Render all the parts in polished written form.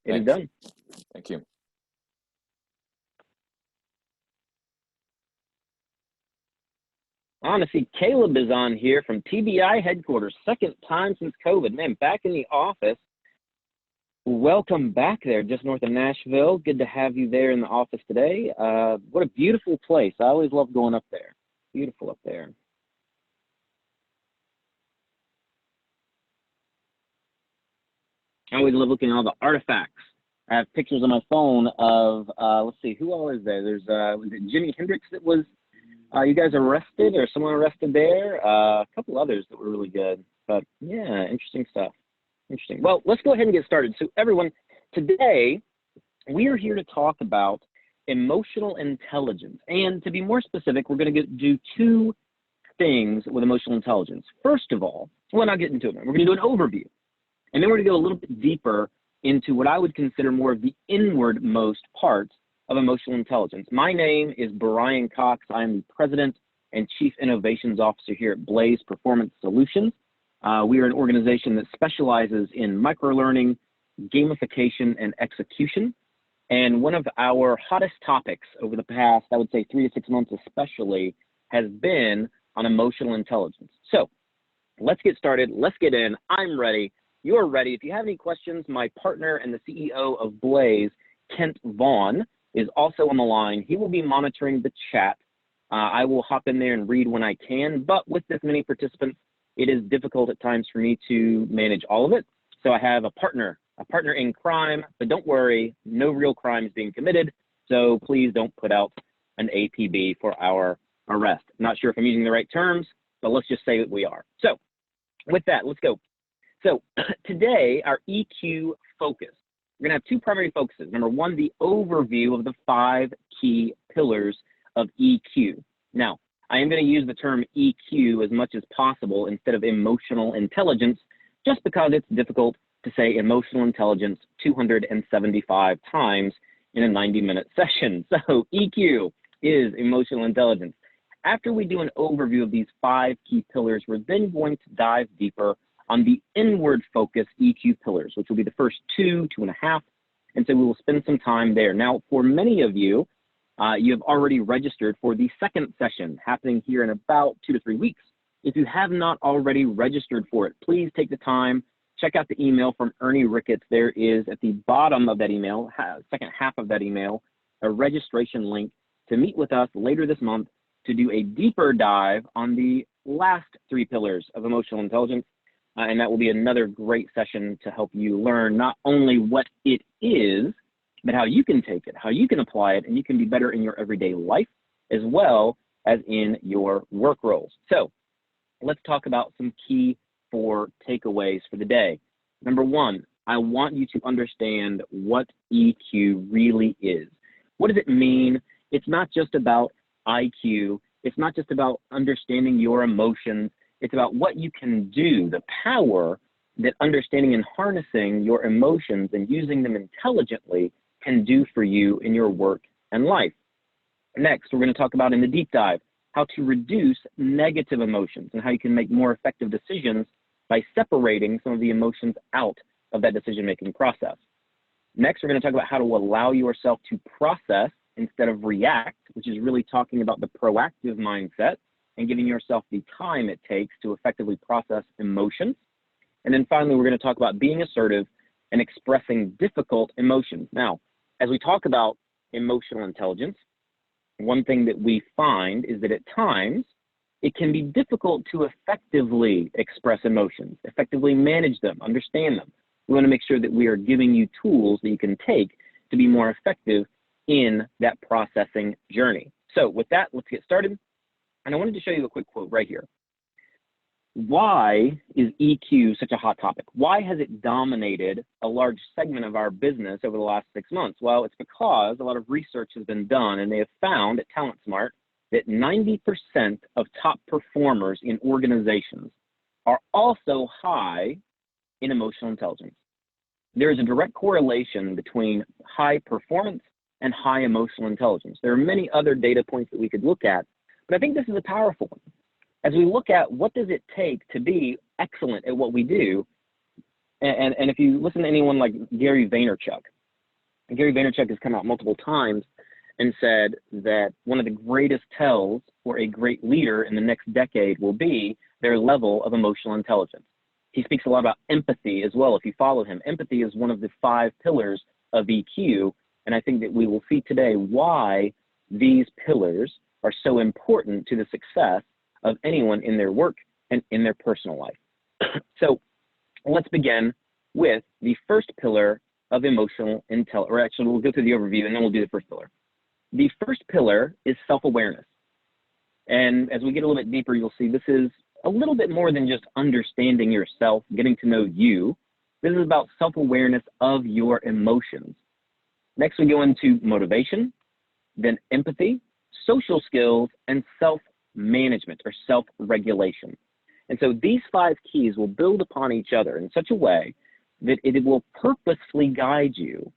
It is done. Thank you. Honestly, Caleb is on here from TBI headquarters. Second time since COVID. Man, back in the office. Welcome back there, just north of Nashville. Good to have you there in the office today. What a beautiful place. I always love going up there. Beautiful up there. I always love looking at all the artifacts. I have pictures on my phone of, let's see, who all is there? There's, was it Jimi Hendrix that was, you guys arrested, or someone arrested there? A couple others that were really good. But yeah, interesting stuff. Interesting. Well, let's go ahead and get started. So everyone, today we are here to talk about emotional intelligence. And to be more specific, we're going to do two things with emotional intelligence. First of all, well, I'll get into it. We're going to do an overview. And then we're going to go a little bit deeper into what I would consider more of the inward-most parts of emotional intelligence. My name is Brian Cox. I am the President and Chief Innovations Officer here at Blaze Performance Solutions. We are an organization that specializes in microlearning, gamification, and execution. And one of our hottest topics over the past, I would say 3 to 6 months especially, has been on emotional intelligence. So let's get started. Let's get in. I'm ready. You're ready. If you have any questions, my partner and the CEO of Blaze, Kent Vaughn, is also on the line. He will be monitoring the chat. I will hop in there and read when I can, but with this many participants, it is difficult at times for me to manage all of it. So I have a partner in crime, but don't worry, no real crime is being committed. So please don't put out an APB for our arrest. I'm not sure if I'm using the right terms, but let's just say that we are. So with that, let's go. So today, our EQ focus, we're going to have two primary focuses. Number one, the overview of the 5 key pillars of EQ. Now, I am going to use the term EQ as much as possible instead of emotional intelligence, just because it's difficult to say emotional intelligence 275 times in a 90-minute session. So EQ is emotional intelligence. After we do an overview of these 5 key pillars, we're then going to dive deeper on the inward focus EQ pillars, which will be the first 2.5. And so we will spend some time there. Now, for many of you, you have already registered for the second session happening here in about 2 to 3 weeks. If you have not already registered for it, please take the time, check out the email from Ernie Ricketts. There is at the bottom of that email, second half of that email, a registration link to meet with us later this month to do a deeper dive on the last 3 pillars of emotional intelligence. And that will be another great session to help you learn not only what it is, but how you can take it, how you can apply it, and you can be better in your everyday life as well as in your work roles. So let's talk about some key 4 takeaways for the day. Number 1, I want you to understand what EQ really is. What does it mean? It's not just about IQ. It's not just about understanding your emotions. It's about what you can do, the power that understanding and harnessing your emotions and using them intelligently can do for you in your work and life. Next, we're going to talk about in the deep dive, how to reduce negative emotions and how you can make more effective decisions by separating some of the emotions out of that decision-making process. Next, we're going to talk about how to allow yourself to process instead of react, which is really talking about the proactive mindset and giving yourself the time it takes to effectively process emotions. And then finally, we're going to talk about being assertive and expressing difficult emotions. Now, as we talk about emotional intelligence, one thing that we find is that at times, it can be difficult to effectively express emotions, effectively manage them, understand them. We want to make sure that we are giving you tools that you can take to be more effective in that processing journey. So with that, let's get started. And I wanted to show you a quick quote right here. Why is EQ such a hot topic? Why has it dominated a large segment of our business over the last 6 months? Well, it's because a lot of research has been done, and they have found at TalentSmart that 90% of top performers in organizations are also high in emotional intelligence. There is a direct correlation between high performance and high emotional intelligence. There are many other data points that we could look at, but I think this is a powerful one. As we look at what does it take to be excellent at what we do, and if you listen to anyone like Gary Vaynerchuk, Gary Vaynerchuk has come out multiple times and said that one of the greatest tells for a great leader in the next decade will be their level of emotional intelligence. He speaks a lot about empathy as well. If you follow him, empathy is one of the 5 pillars of EQ. And I think that we will see today why these pillars are so important to the success of anyone in their work and in their personal life. So let's begin with the first pillar of emotional intelligence, or actually we'll go through the overview and then we'll do the first pillar. The first pillar is self-awareness. And as we get a little bit deeper, you'll see this is a little bit more than just understanding yourself, getting to know you. This is about self-awareness of your emotions. Next, we go into motivation, then empathy, social skills, and self-management or self-regulation. And so these 5 keys will build upon each other in such a way that it will purposefully guide you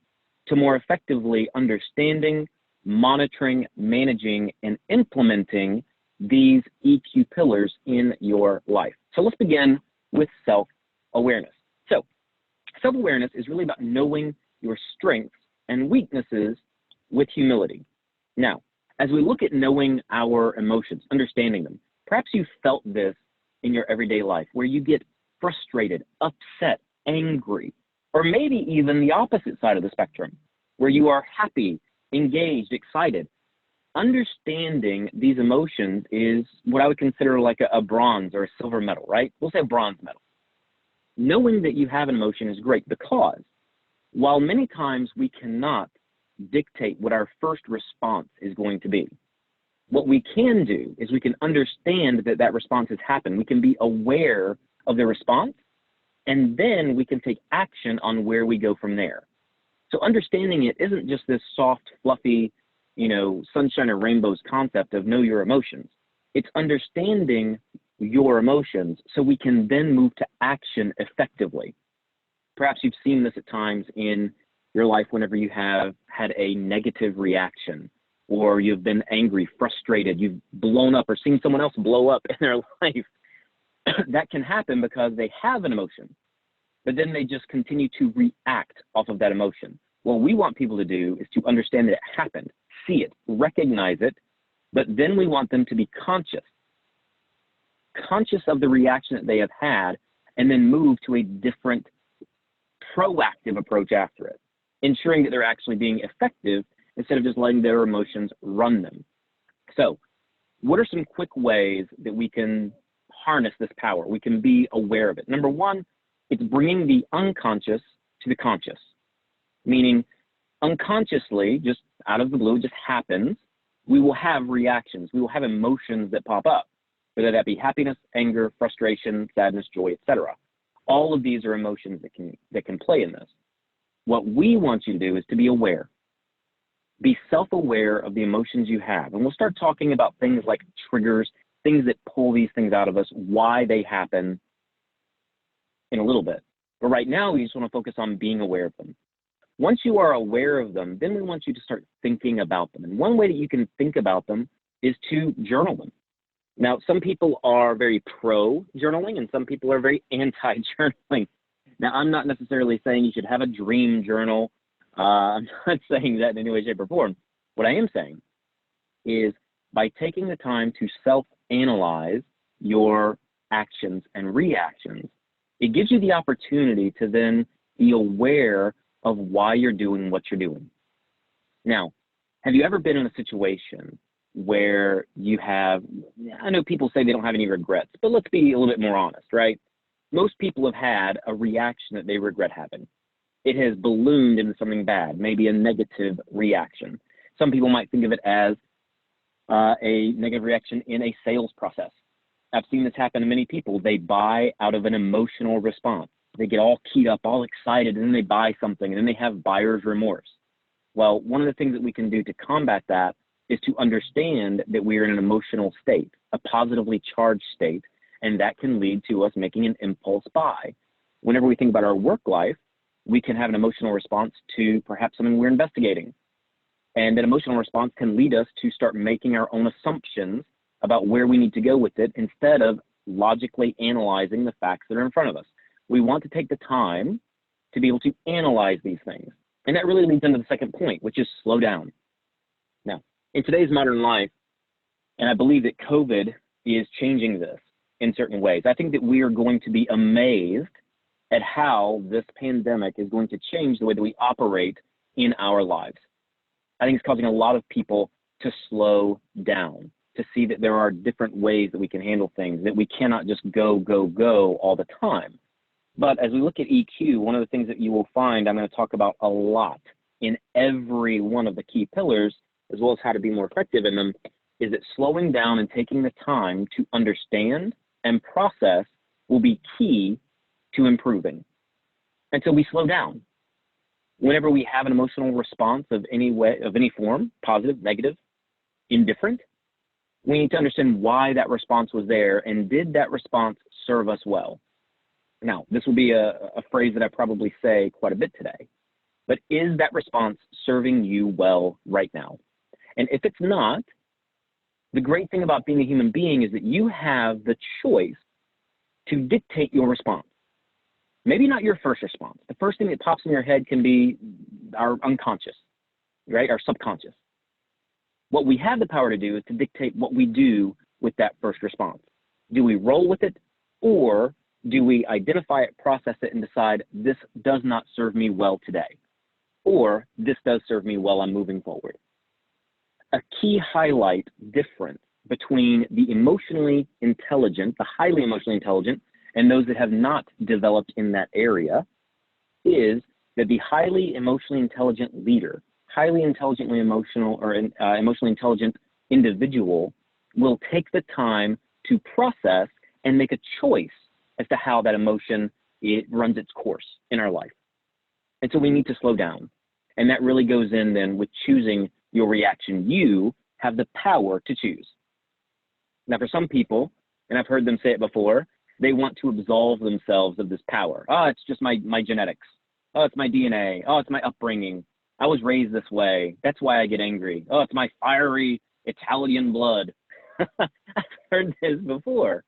to more effectively understanding, monitoring, managing, and implementing these EQ pillars in your life. So let's begin with self-awareness. So self-awareness is really about knowing your strengths and weaknesses with humility. Now, as we look at knowing our emotions, understanding them, perhaps you felt this in your everyday life where you get frustrated, upset, angry, or maybe even the opposite side of the spectrum where you are happy, engaged, excited. Understanding these emotions is what I would consider like a bronze or a silver medal, right? We'll say a bronze medal. Knowing that you have an emotion is great because while many times we cannot dictate what our first response is going to be, what we can do is we can understand that that response has happened. We can be aware of the response, and then we can take action on where we go from there. So understanding it isn't just this soft, fluffy, sunshine and rainbows concept of know your emotions. It's understanding your emotions so we can then move to action effectively. Perhaps you've seen this at times in your life whenever you have had a negative reaction or you've been angry, frustrated, you've blown up or seen someone else blow up in their life. That can happen because they have an emotion, but then they just continue to react off of that emotion. What we want people to do is to understand that it happened, see it, recognize it, but then we want them to be conscious of the reaction that they have had, and then move to a different proactive approach after it, ensuring that they're actually being effective instead of just letting their emotions run them. So what are some quick ways that we can harness this power? We can be aware of it. Number one, it's bringing the unconscious to the conscious, meaning unconsciously, just out of the blue, it just happens. We will have reactions. We will have emotions that pop up, whether that be happiness, anger, frustration, sadness, joy, etc. All of these are emotions that can play in this. What we want you to do is to be aware. Be self-aware of the emotions you have. And we'll start talking about things like triggers, things that pull these things out of us, why they happen in a little bit. But right now, we just want to focus on being aware of them. Once you are aware of them, then we want you to start thinking about them. And one way that you can think about them is to journal them. Now, some people are very pro-journaling and some people are very anti-journaling. Now, I'm not necessarily saying you should have a dream journal. I'm not saying that in any way, shape, or form. What I am saying is by taking the time to self-analyze your actions and reactions, it gives you the opportunity to then be aware of why you're doing what you're doing. Now, have you ever been in a situation where you have, I know people say they don't have any regrets, but let's be a little bit more honest, right? Most people have had a reaction that they regret having. It has ballooned into something bad, maybe a negative reaction. Some people might think of it as a negative reaction in a sales process. I've seen this happen to many people. They buy out of an emotional response. They get all keyed up, all excited, and then they buy something, and then they have buyer's remorse. Well, one of the things that we can do to combat that is to understand that we are in an emotional state, a positively charged state, and that can lead to us making an impulse buy. Whenever we think about our work life, we can have an emotional response to perhaps something we're investigating. And that emotional response can lead us to start making our own assumptions about where we need to go with it instead of logically analyzing the facts that are in front of us. We want to take the time to be able to analyze these things. And that really leads into the second point, which is slow down. Now, in today's modern life, and I believe that COVID is changing this in certain ways, I think that we are going to be amazed at how this pandemic is going to change the way that we operate in our lives. I think it's causing a lot of people to slow down, to see that there are different ways that we can handle things, that we cannot just go, go, go all the time. But as we look at EQ, one of the things that you will find I'm going to talk about a lot in every one of the key pillars, as well as how to be more effective in them, is that slowing down and taking the time to understand and process will be key to improving. And so we slow down. Whenever we have an emotional response of any way, of any form, positive, negative, indifferent, we need to understand why that response was there and did that response serve us well. Now, this will be a phrase that I probably say quite a bit today, but is that response serving you well right now? And if it's not, the great thing about being a human being is that you have the choice to dictate your response. Maybe not your first response. The first thing that pops in your head can be our unconscious, right? Our subconscious. What we have the power to do is to dictate what we do with that first response. Do we roll with it, or do we identify it, process it, and decide this does not serve me well today, or this does serve me well, I'm moving forward? A key highlight difference between the emotionally intelligent, the highly emotionally intelligent, and those that have not developed in that area is that the highly emotionally intelligent leader, highly intelligently emotional or emotionally intelligent individual will take the time to process and make a choice as to how that emotion runs its course in our life. And so we need to slow down. And that really goes in then with choosing your reaction. You have the power to choose. Now, for some people, and I've heard them say it before, they want to absolve themselves of this power. Oh, it's just my genetics. Oh, it's my DNA. Oh, it's my upbringing. I was raised this way. That's why I get angry. Oh, it's my fiery Italian blood. I've heard this before.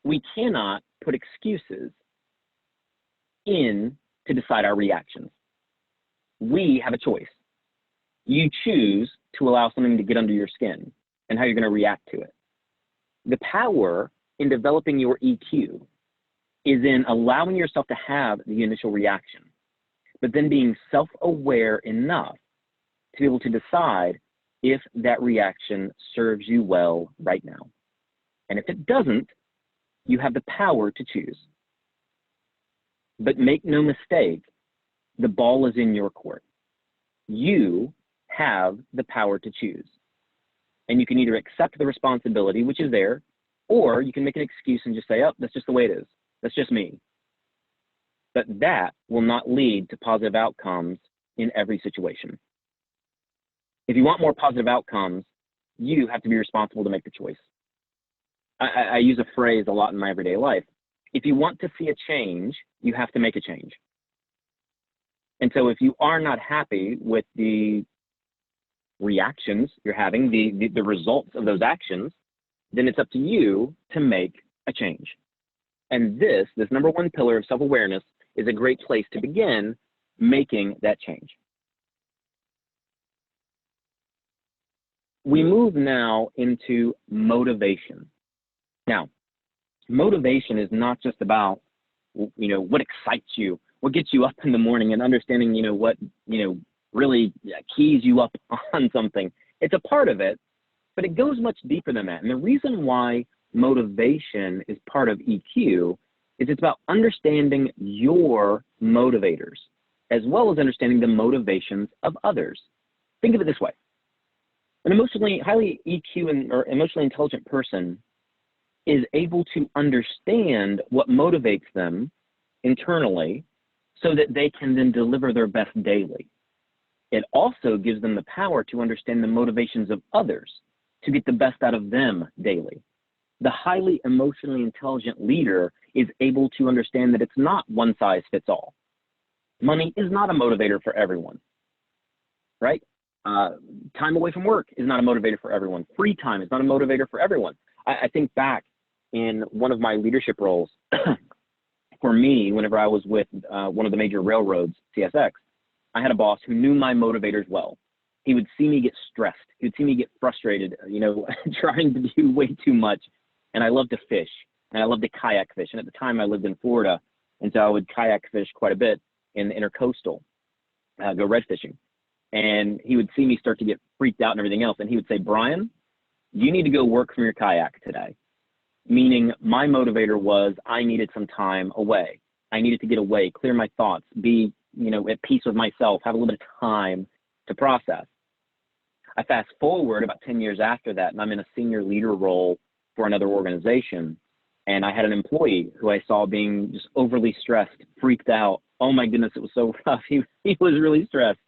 We cannot put excuses in to decide our reactions. We have a choice. You choose to allow something to get under your skin and how you're going to react to it. The power in developing your EQ is in allowing yourself to have the initial reaction, but then being self-aware enough to be able to decide if that reaction serves you well right now. And if it doesn't, you have the power to choose. But make no mistake, the ball is in your court. You have the power to choose. And you can either accept the responsibility, which is there, or you can make an excuse and just say, oh, that's just the way it is. That's just me. But that will not lead to positive outcomes in every situation. If you want more positive outcomes, you have to be responsible to make the choice. I use a phrase a lot in my everyday life. If you want to see a change, you have to make a change. And so if you are not happy with the reactions you're having, the results of those actions, then it's up to you to make a change. And this number one pillar of self-awareness is a great place to begin making that change. We move now into motivation. Now, motivation is not just about, what excites you, what gets you up in the morning and understanding, what, really keys you up on something. It's a part of it, but it goes much deeper than that. And the reason why motivation is part of EQ is it's about understanding your motivators, as well as understanding the motivations of others. Think of it this way. An emotionally, highly EQ or emotionally intelligent person is able to understand what motivates them internally so that they can then deliver their best daily. It also gives them the power to understand the motivations of others to get the best out of them daily. The highly emotionally intelligent leader is able to understand that it's not one size fits all. Money is not a motivator for everyone, right? Time away from work is not a motivator for everyone. Free time is not a motivator for everyone. I think back in one of my leadership roles, for me, whenever I was with one of the major railroads, CSX, I had a boss who knew my motivators well. He would see me get stressed. He would see me get frustrated, trying to do way too much. And I love to fish, and I love to kayak fish. And at the time I lived in Florida, and so I would kayak fish quite a bit in the intercoastal, go red fishing. And he would see me start to get freaked out and everything else. And he would say, Brian, you need to go work from your kayak today. Meaning my motivator was I needed some time away. I needed to get away, clear my thoughts, be, at peace with myself, have a little bit of time to process. I fast forward about 10 years after that, and I'm in a senior leader role for another organization. And I had an employee who I saw being just overly stressed, freaked out. Oh my goodness, it was so rough. He was really stressed.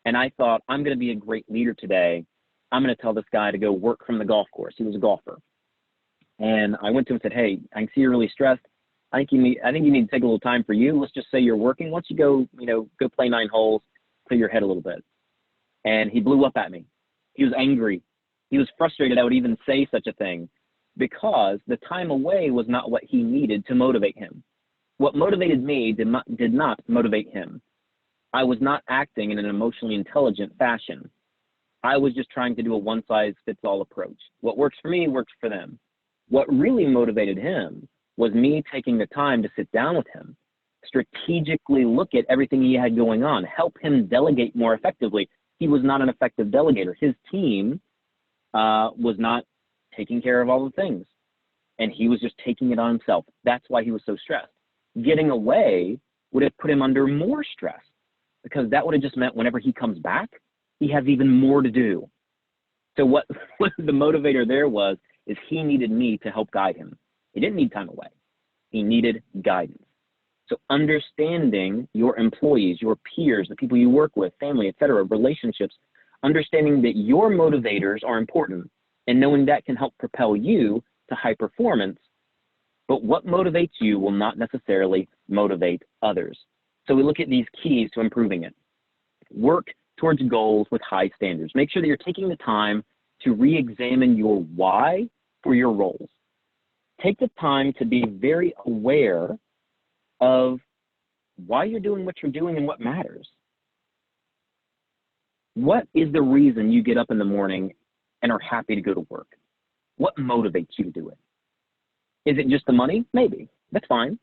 And I thought, I'm going to be a great leader today. I'm going to tell this guy to go work from the golf course. He was a golfer. And I went to him and said, hey, I can see you're really stressed. I think you need to take a little time for you. Let's just say you're working. Once you go play 9 holes, clear your head a little bit. And he blew up at me. He was angry. He was frustrated I would even say such a thing because the time away was not what he needed to motivate him. What motivated me did not motivate him. I was not acting in an emotionally intelligent fashion. I was just trying to do a one-size-fits-all approach. What works for me works for them. What really motivated him was me taking the time to sit down with him, strategically look at everything he had going on, help him delegate more effectively. He was not an effective delegator. His team was not taking care of all the things, and he was just taking it on himself. That's why he was so stressed. Getting away would have put him under more stress because that would have just meant whenever he comes back, he has even more to do. So what the motivator there was is he needed me to help guide him. He didn't need time away. He needed guidance. So understanding your employees, your peers, the people you work with, family, etc., relationships, understanding that your motivators are important and knowing that can help propel you to high performance. But what motivates you will not necessarily motivate others. So we look at these keys to improving it. Work towards goals with high standards. Make sure that you're taking the time to re-examine your why for your roles. Take the time to be very aware of why you're doing what you're doing and what matters. What is the reason you get up in the morning and are happy to go to work? What motivates you to do it? Is it just the money? Maybe. That's fine.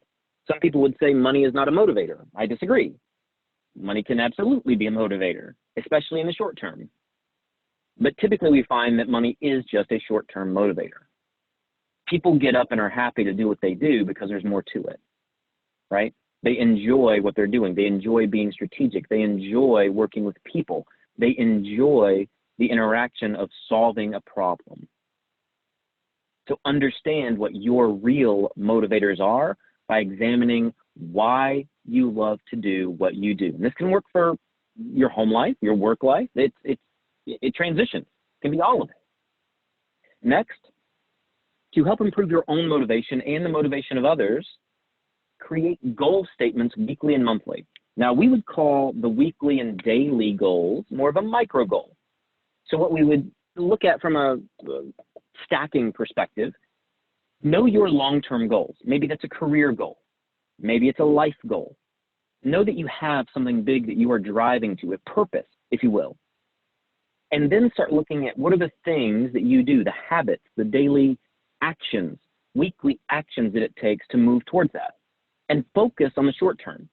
Some people would say money is not a motivator. I disagree. Money can absolutely be a motivator, especially in the short term. But typically we find that money is just a short-term motivator. People get up and are happy to do what they do because there's more to it, right? They enjoy what they're doing. They enjoy being strategic. They enjoy working with people. They enjoy the interaction of solving a problem. So understand what your real motivators are by examining why you love to do what you do. And this can work for your home life, your work life. It transitions. It can be all of it. Next, to help improve your own motivation and the motivation of others, create goal statements weekly and monthly. Now, we would call the weekly and daily goals more of a micro goal. So what we would look at from a stacking perspective, know your long-term goals. Maybe that's a career goal. Maybe it's a life goal. Know that you have something big that you are driving to, a purpose, if you will. And then start looking at what are the things that you do, the habits, the daily actions, weekly actions that it takes to move towards that. And focus on the short term.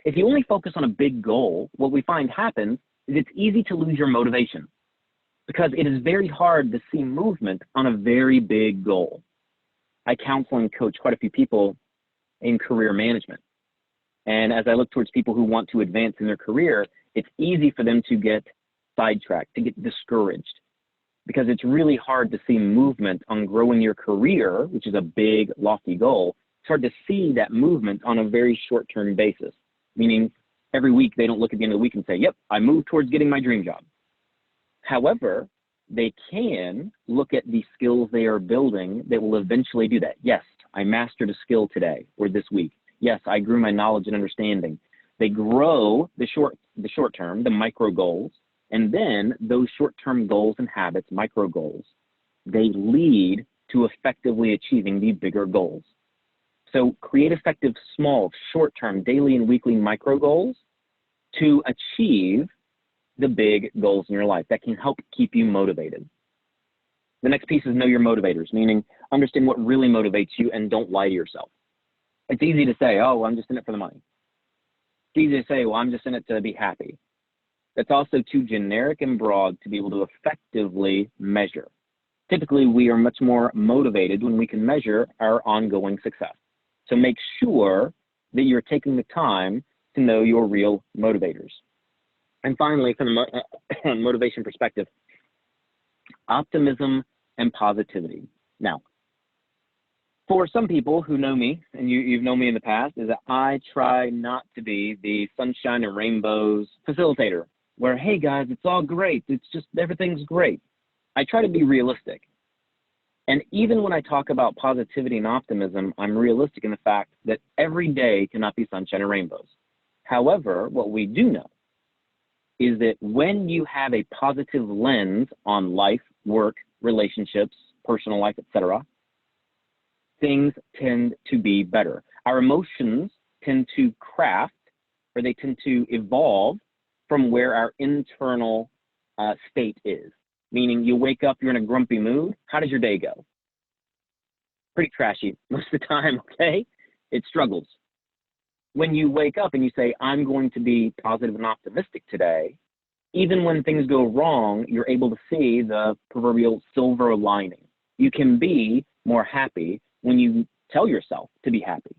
If you only focus on a big goal, what we find happens is it's easy to lose your motivation because it is very hard to see movement on a very big goal. I counsel and coach quite a few people in career management. And as I look towards people who want to advance in their career, it's easy for them to get sidetracked, to get discouraged, because it's really hard to see movement on growing your career, which is a big, lofty goal. It's hard to see that movement on a very short-term basis, meaning every week they don't look at the end of the week and say, yep, I moved towards getting my dream job. However, they can look at the skills they are building that will eventually do that. Yes, I mastered a skill today or this week. Yes, I grew my knowledge and understanding. They grow the short term, the micro goals, and then those short-term goals and habits, micro goals, they lead to effectively achieving the bigger goals. So create effective, small, short-term, daily and weekly micro goals to achieve the big goals in your life that can help keep you motivated. The next piece is know your motivators, meaning understand what really motivates you and don't lie to yourself. It's easy to say, oh, I'm just in it for the money. It's easy to say, well, I'm just in it to be happy. That's also too generic and broad to be able to effectively measure. Typically, we are much more motivated when we can measure our ongoing success. So make sure that you're taking the time to know your real motivators. And finally, from the motivation perspective, optimism and positivity. Now, for some people who know me, and you've known me in the past, is that I try not to be the sunshine and rainbows facilitator, where, hey guys, it's all great. It's just everything's great. I try to be realistic. And even when I talk about positivity and optimism, I'm realistic in the fact that every day cannot be sunshine and rainbows. However, what we do know is that when you have a positive lens on life, work, relationships, personal life, etc., things tend to be better. Our emotions tend to craft, or they tend to evolve from where our internal state is. Meaning you wake up, you're in a grumpy mood. How does your day go? Pretty trashy most of the time, okay? It struggles. When you wake up and you say, I'm going to be positive and optimistic today, even when things go wrong, you're able to see the proverbial silver lining. You can be more happy when you tell yourself to be happy.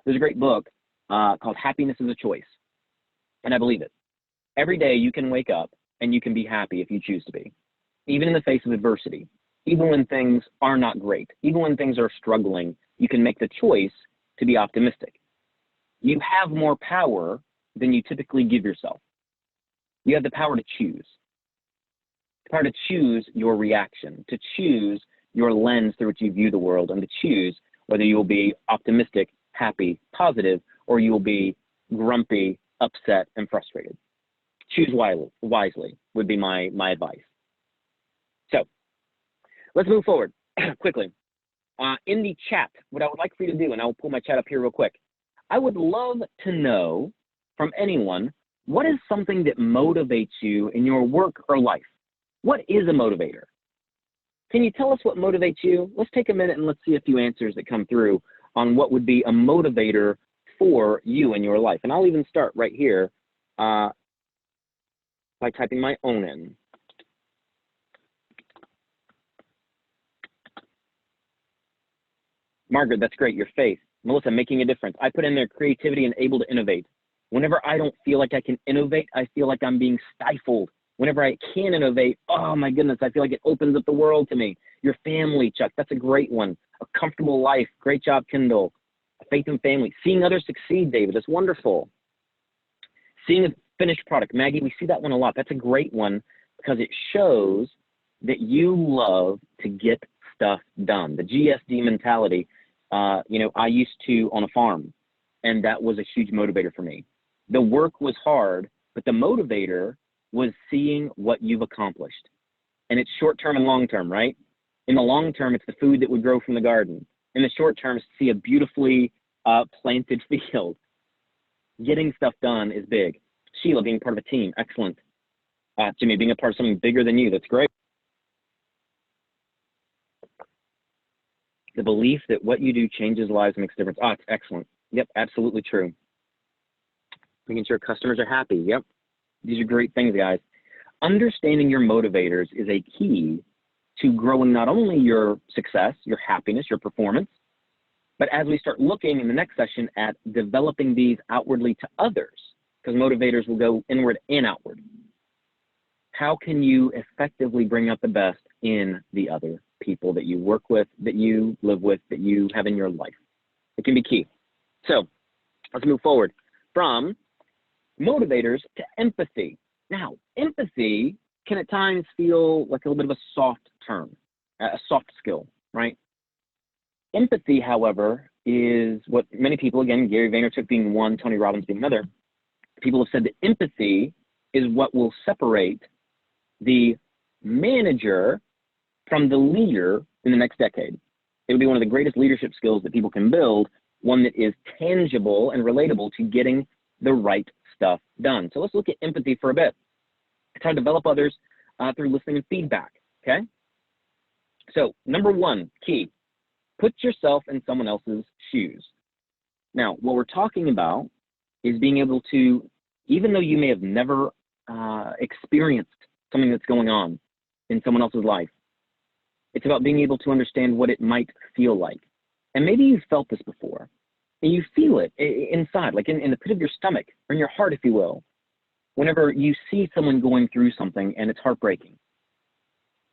There's a great book called Happiness is a Choice, and I believe it. Every day you can wake up and you can be happy if you choose to be, even in the face of adversity, even when things are not great, even when things are struggling, you can make the choice to be optimistic. You have more power than you typically give yourself. You have the power to choose. The power to choose your reaction, to choose your lens through which you view the world, and to choose whether you will be optimistic, happy, positive, or you will be grumpy, upset, and frustrated. Choose wisely would be my advice. So let's move forward quickly. In the chat, what I would like for you to do, and I'll pull my chat up here real quick, I would love to know from anyone, what is something that motivates you in your work or life? What is a motivator? Can you tell us what motivates you? Let's take a minute and let's see a few answers that come through on what would be a motivator for you in your life. And I'll even start right here by typing my own in. Margaret, that's great, your faith. Melissa, making a difference. I put in there creativity and able to innovate. Whenever I don't feel like I can innovate, I feel like I'm being stifled. Whenever I can innovate, oh my goodness, I feel like it opens up the world to me. Your family, Chuck, that's a great one. A comfortable life, great job, Kendall. Faith and family. Seeing others succeed, David, that's wonderful. Seeing a finished product. Maggie, we see that one a lot. That's a great one because it shows that you love to get stuff done. The GSD mentality, I used to on a farm, and that was a huge motivator for me. The work was hard, but the motivator was seeing what you've accomplished. And it's short-term and long-term, right? In the long term, it's the food that would grow from the garden. In the short term, it's to see a beautifully planted field. Getting stuff done is big. Sheila, being part of a team, excellent. Jimmy, being a part of something bigger than you, that's great. The belief that what you do changes lives and makes a difference. It's excellent. Yep, absolutely true. Making sure customers are happy. Yep, these are great things, guys. Understanding your motivators is a key to growing not only your success, your happiness, your performance, but as we start looking in the next session at developing these outwardly to others, because motivators will go inward and outward. How can you effectively bring out the best in the other people that you work with, that you live with, that you have in your life? It can be key. So let's move forward from motivators to empathy. Now, empathy can at times feel like a little bit of a soft term, a soft skill, right? Empathy, however, is what many people, again, Gary Vaynerchuk being one, Tony Robbins being another, people have said that empathy is what will separate the manager from the leader in the next decade. It would be one of the greatest leadership skills that people can build, one that is tangible and relatable to getting the right stuff done. So let's look at empathy for a bit. It's how to develop others through listening and feedback, okay? So number one, key, put yourself in someone else's shoes. Now, what we're talking about is being able to, even though you may have never experienced something that's going on in someone else's life, it's about being able to understand what it might feel like. And maybe you've felt this before, and you feel it inside, like in the pit of your stomach, or in your heart, if you will, whenever you see someone going through something and it's heartbreaking.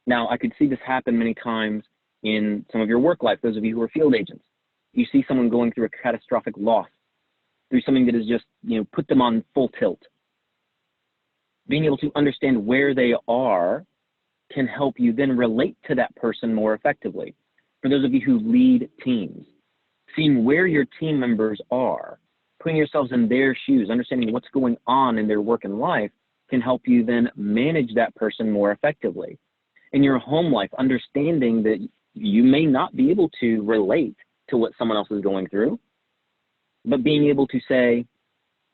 Now, I could see this happen many times in some of your work life, those of you who are field agents. You see someone going through a catastrophic loss, through something that has just, put them on full tilt. Being able to understand where they are can help you then relate to that person more effectively. For those of you who lead teams, seeing where your team members are, putting yourselves in their shoes, understanding what's going on in their work and life can help you then manage that person more effectively. In your home life, understanding that you may not be able to relate to what someone else is going through, but being able to say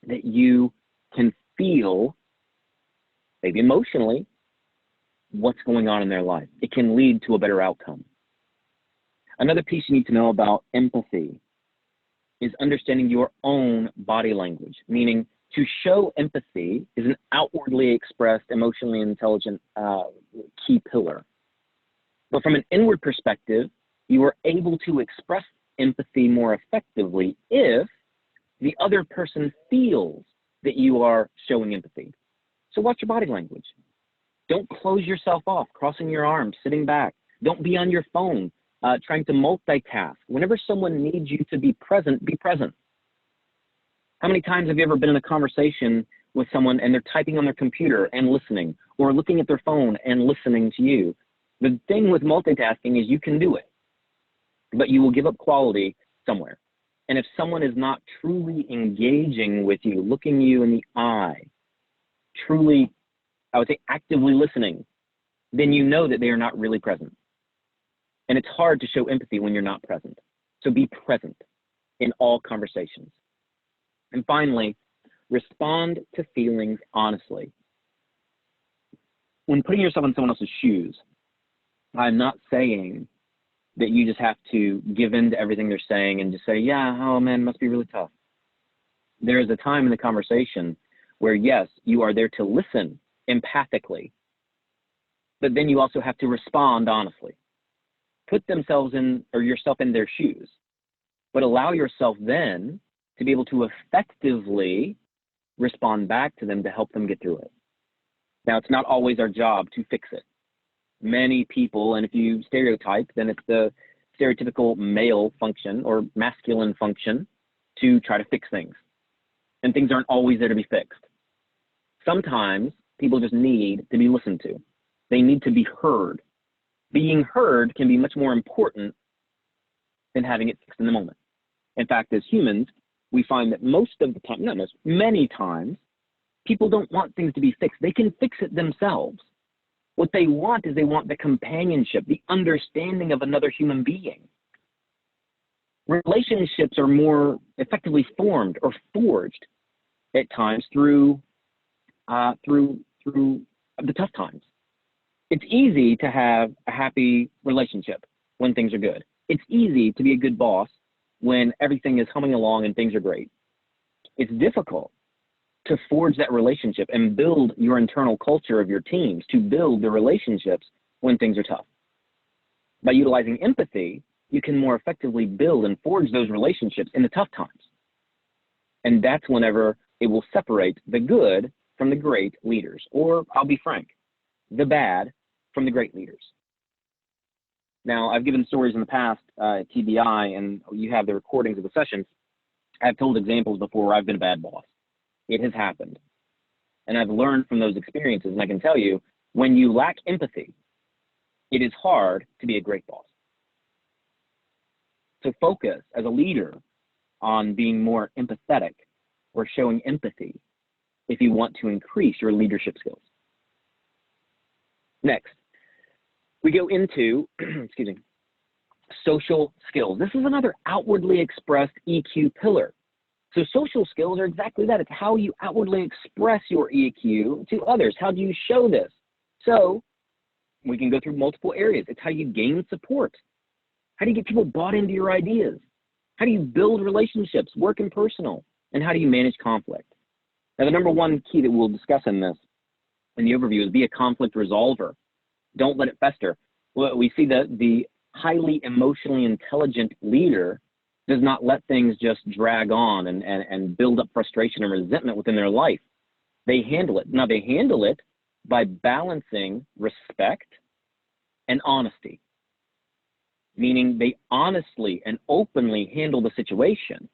that you can feel, maybe emotionally, what's going on in their life. It can lead to a better outcome. Another piece you need to know about empathy is understanding your own body language, meaning to show empathy is an outwardly expressed, emotionally intelligent key pillar. But from an inward perspective, you are able to express empathy more effectively if the other person feels that you are showing empathy. So watch your body language. Don't close yourself off, crossing your arms, sitting back. Don't be on your phone, trying to multitask. Whenever someone needs you to be present, be present. How many times have you ever been in a conversation with someone and they're typing on their computer and listening, or looking at their phone and listening to you? The thing with multitasking is you can do it, but you will give up quality somewhere. And if someone is not truly engaging with you, looking you in the eye, truly, I would say actively listening, then you know that they are not really present. And it's hard to show empathy when you're not present. So be present in all conversations. And finally, respond to feelings honestly. When putting yourself in someone else's shoes, I'm not saying that you just have to give in to everything they're saying and just say, yeah, oh man, it must be really tough. There is a time in the conversation where, yes, you are there to listen empathically, but then you also have to respond honestly. Put themselves in, or yourself in their shoes, but allow yourself then to be able to effectively respond back to them to help them get through it. Now, it's not always our job to fix it. Many people, and if you stereotype, then it's the stereotypical male function or masculine function to try to fix things. And things aren't always there to be fixed. Sometimes people just need to be listened to. They need to be heard. Being heard can be much more important than having it fixed in the moment. In fact, as humans, we find that most of the time, not most, many times, people don't want things to be fixed. They can fix it themselves. What they want is they want the companionship, the understanding of another human being. Relationships are more effectively formed or forged at times through the tough times. It's easy to have a happy relationship when things are good. It's easy to be a good boss when everything is humming along and things are great. It's difficult to forge that relationship and build your internal culture of your teams, to build the relationships when things are tough. By utilizing empathy, you can more effectively build and forge those relationships in the tough times. And that's whenever it will separate the good from the great leaders, or I'll be frank, the bad from the great leaders. Now, I've given stories in the past at TBI, and you have the recordings of the sessions. I've told examples before where I've been a bad boss. It has happened. And I've learned from those experiences, and I can tell you, when you lack empathy, it is hard to be a great boss. So focus as a leader on being more empathetic or showing empathy if you want to increase your leadership skills. Next, we go into, excuse me, social skills. This is another outwardly expressed EQ pillar. So social skills are exactly that. It's how you outwardly express your EQ to others. How do you show this? So we can go through multiple areas. It's how you gain support. How do you get people bought into your ideas? How do you build relationships, work and personal? And how do you manage conflict? Now, the number one key that we'll discuss in this, in the overview, is be a conflict resolver. Don't let it fester. Well, we see that the highly emotionally intelligent leader does not let things just drag on and build up frustration and resentment within their life. They handle it. Now, they handle it by balancing respect and honesty, meaning they honestly and openly handle the situation,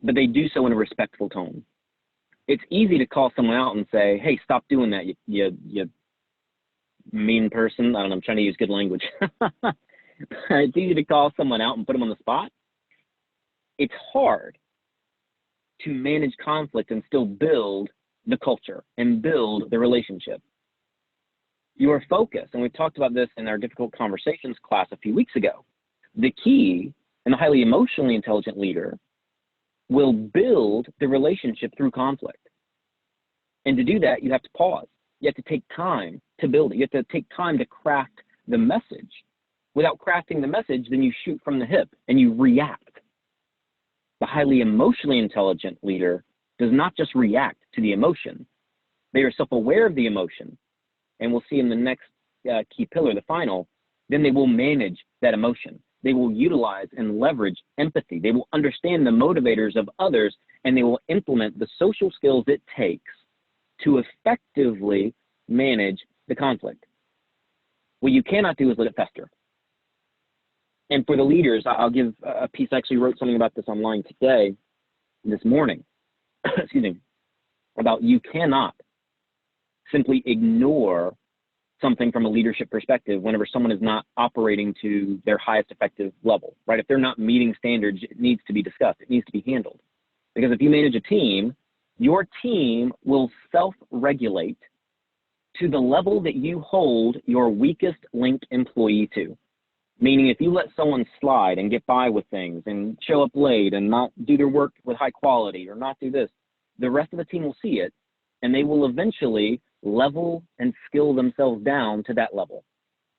but they do so in a respectful tone. It's easy to call someone out and say, hey, stop doing that, you mean person. I don't know, I'm trying to use good language. It's easy to call someone out and put them on the spot. It's hard to manage conflict and still build the culture and build the relationship. Your focus, and we talked about this in our difficult conversations class a few weeks ago, the key in a highly emotionally intelligent leader will build the relationship through conflict. And to do that, you have to pause. You have to take time to build it. You have to take time to craft the message. Without crafting the message, then you shoot from the hip and you react. The highly emotionally intelligent leader does not just react to the emotion. They are self-aware of the emotion. And we'll see in the next key pillar, the final, then they will manage that emotion. They will utilize and leverage empathy. They will understand the motivators of others, and they will implement the social skills it takes to effectively manage the conflict. What you cannot do is let it fester. And for the leaders, I'll give a piece. I actually wrote something about this online today, this morning, excuse me, about you cannot simply ignore something from a leadership perspective whenever someone is not operating to their highest effective level, right? If they're not meeting standards, it needs to be discussed. It needs to be handled. Because if you manage a team, your team will self-regulate to the level that you hold your weakest link employee to. Meaning if you let someone slide and get by with things and show up late and not do their work with high quality or not do this, the rest of the team will see it and they will eventually level and skill themselves down to that level.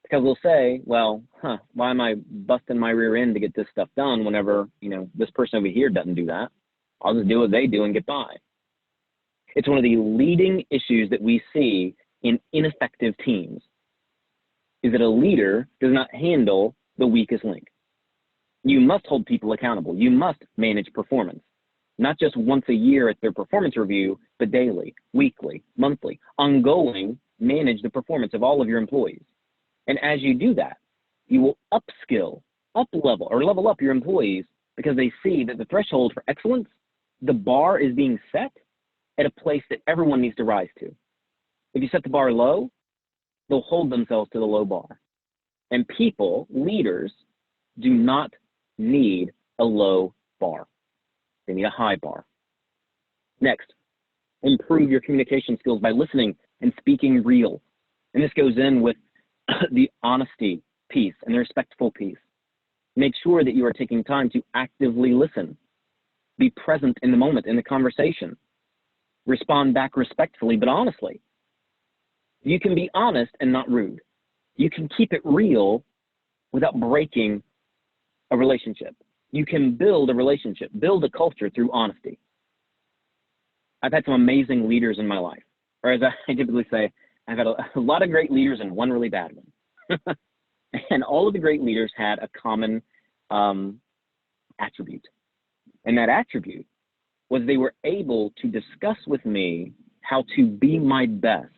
Because they'll say, well, why am I busting my rear end to get this stuff done whenever, this person over here doesn't do that? I'll just do what they do and get by. It's one of the leading issues that we see in ineffective teams, is that a leader does not handle the weakest link. You must hold people accountable. You must manage performance, not just once a year at their performance review, but daily, weekly, monthly, ongoing, manage the performance of all of your employees. And as you do that, you will upskill, level up your employees because they see that the threshold for excellence, the bar is being set at a place that everyone needs to rise to. If you set the bar low, they'll hold themselves to the low bar. And people, leaders, do not need a low bar. They need a high bar. Next, improve your communication skills by listening and speaking real. And this goes in with the honesty piece and the respectful piece. Make sure that you are taking time to actively listen. Be present in the moment, in the conversation. Respond back respectfully, but honestly. You can be honest and not rude. You can keep it real without breaking a relationship. You can build a relationship, build a culture through honesty. I've had some amazing leaders in my life. Or as I typically say, I've had a lot of great leaders and one really bad one. And all of the great leaders had a common attribute. And that attribute was they were able to discuss with me how to be my best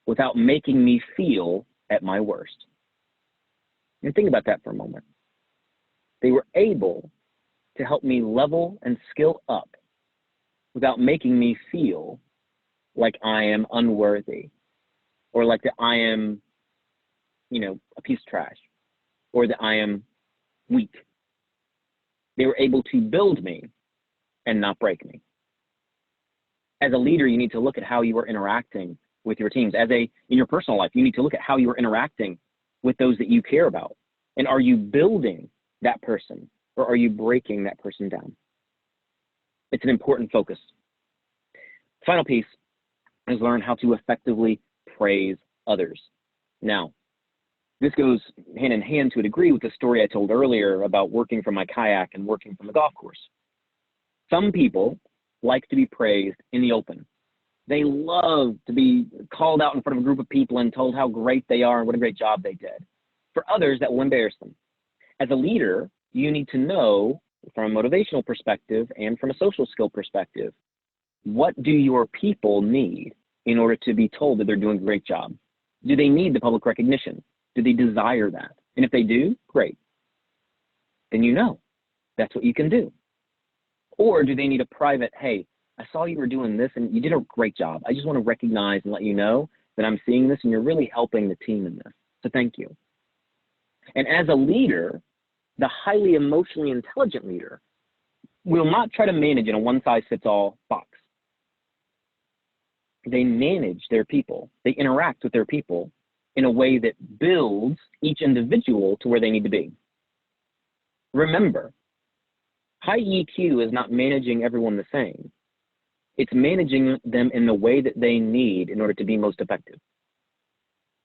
without making me feel at my worst. And think about that for a moment. They were able to help me level and skill up without making me feel like I am unworthy or like that I am, a piece of trash or that I am weak. They were able to build me and not break me. As a leader, you need to look at how you are interacting with your teams. In your personal life, you need to look at how you are interacting with those that you care about. And are you building that person or are you breaking that person down? It's an important focus. Final piece is learn how to effectively praise others. Now, this goes hand in hand to a degree with the story I told earlier about working from my kayak and working from the golf course. Some people like to be praised in the open. They love to be called out in front of a group of people and told how great they are and what a great job they did. For others, that will embarrass them. As a leader, you need to know from a motivational perspective and from a social skill perspective, what do your people need in order to be told that they're doing a great job? Do they need the public recognition? Do they desire that? And if they do, great. Then you know that's what you can do. Or do they need a private, hey, I saw you were doing this and you did a great job. I just want to recognize and let you know that I'm seeing this and you're really helping the team in this. So thank you. And as a leader, the highly emotionally intelligent leader will not try to manage in a one-size-fits-all box. They manage their people. They interact with their people in a way that builds each individual to where they need to be. Remember, high EQ is not managing everyone the same. It's managing them in the way that they need in order to be most effective.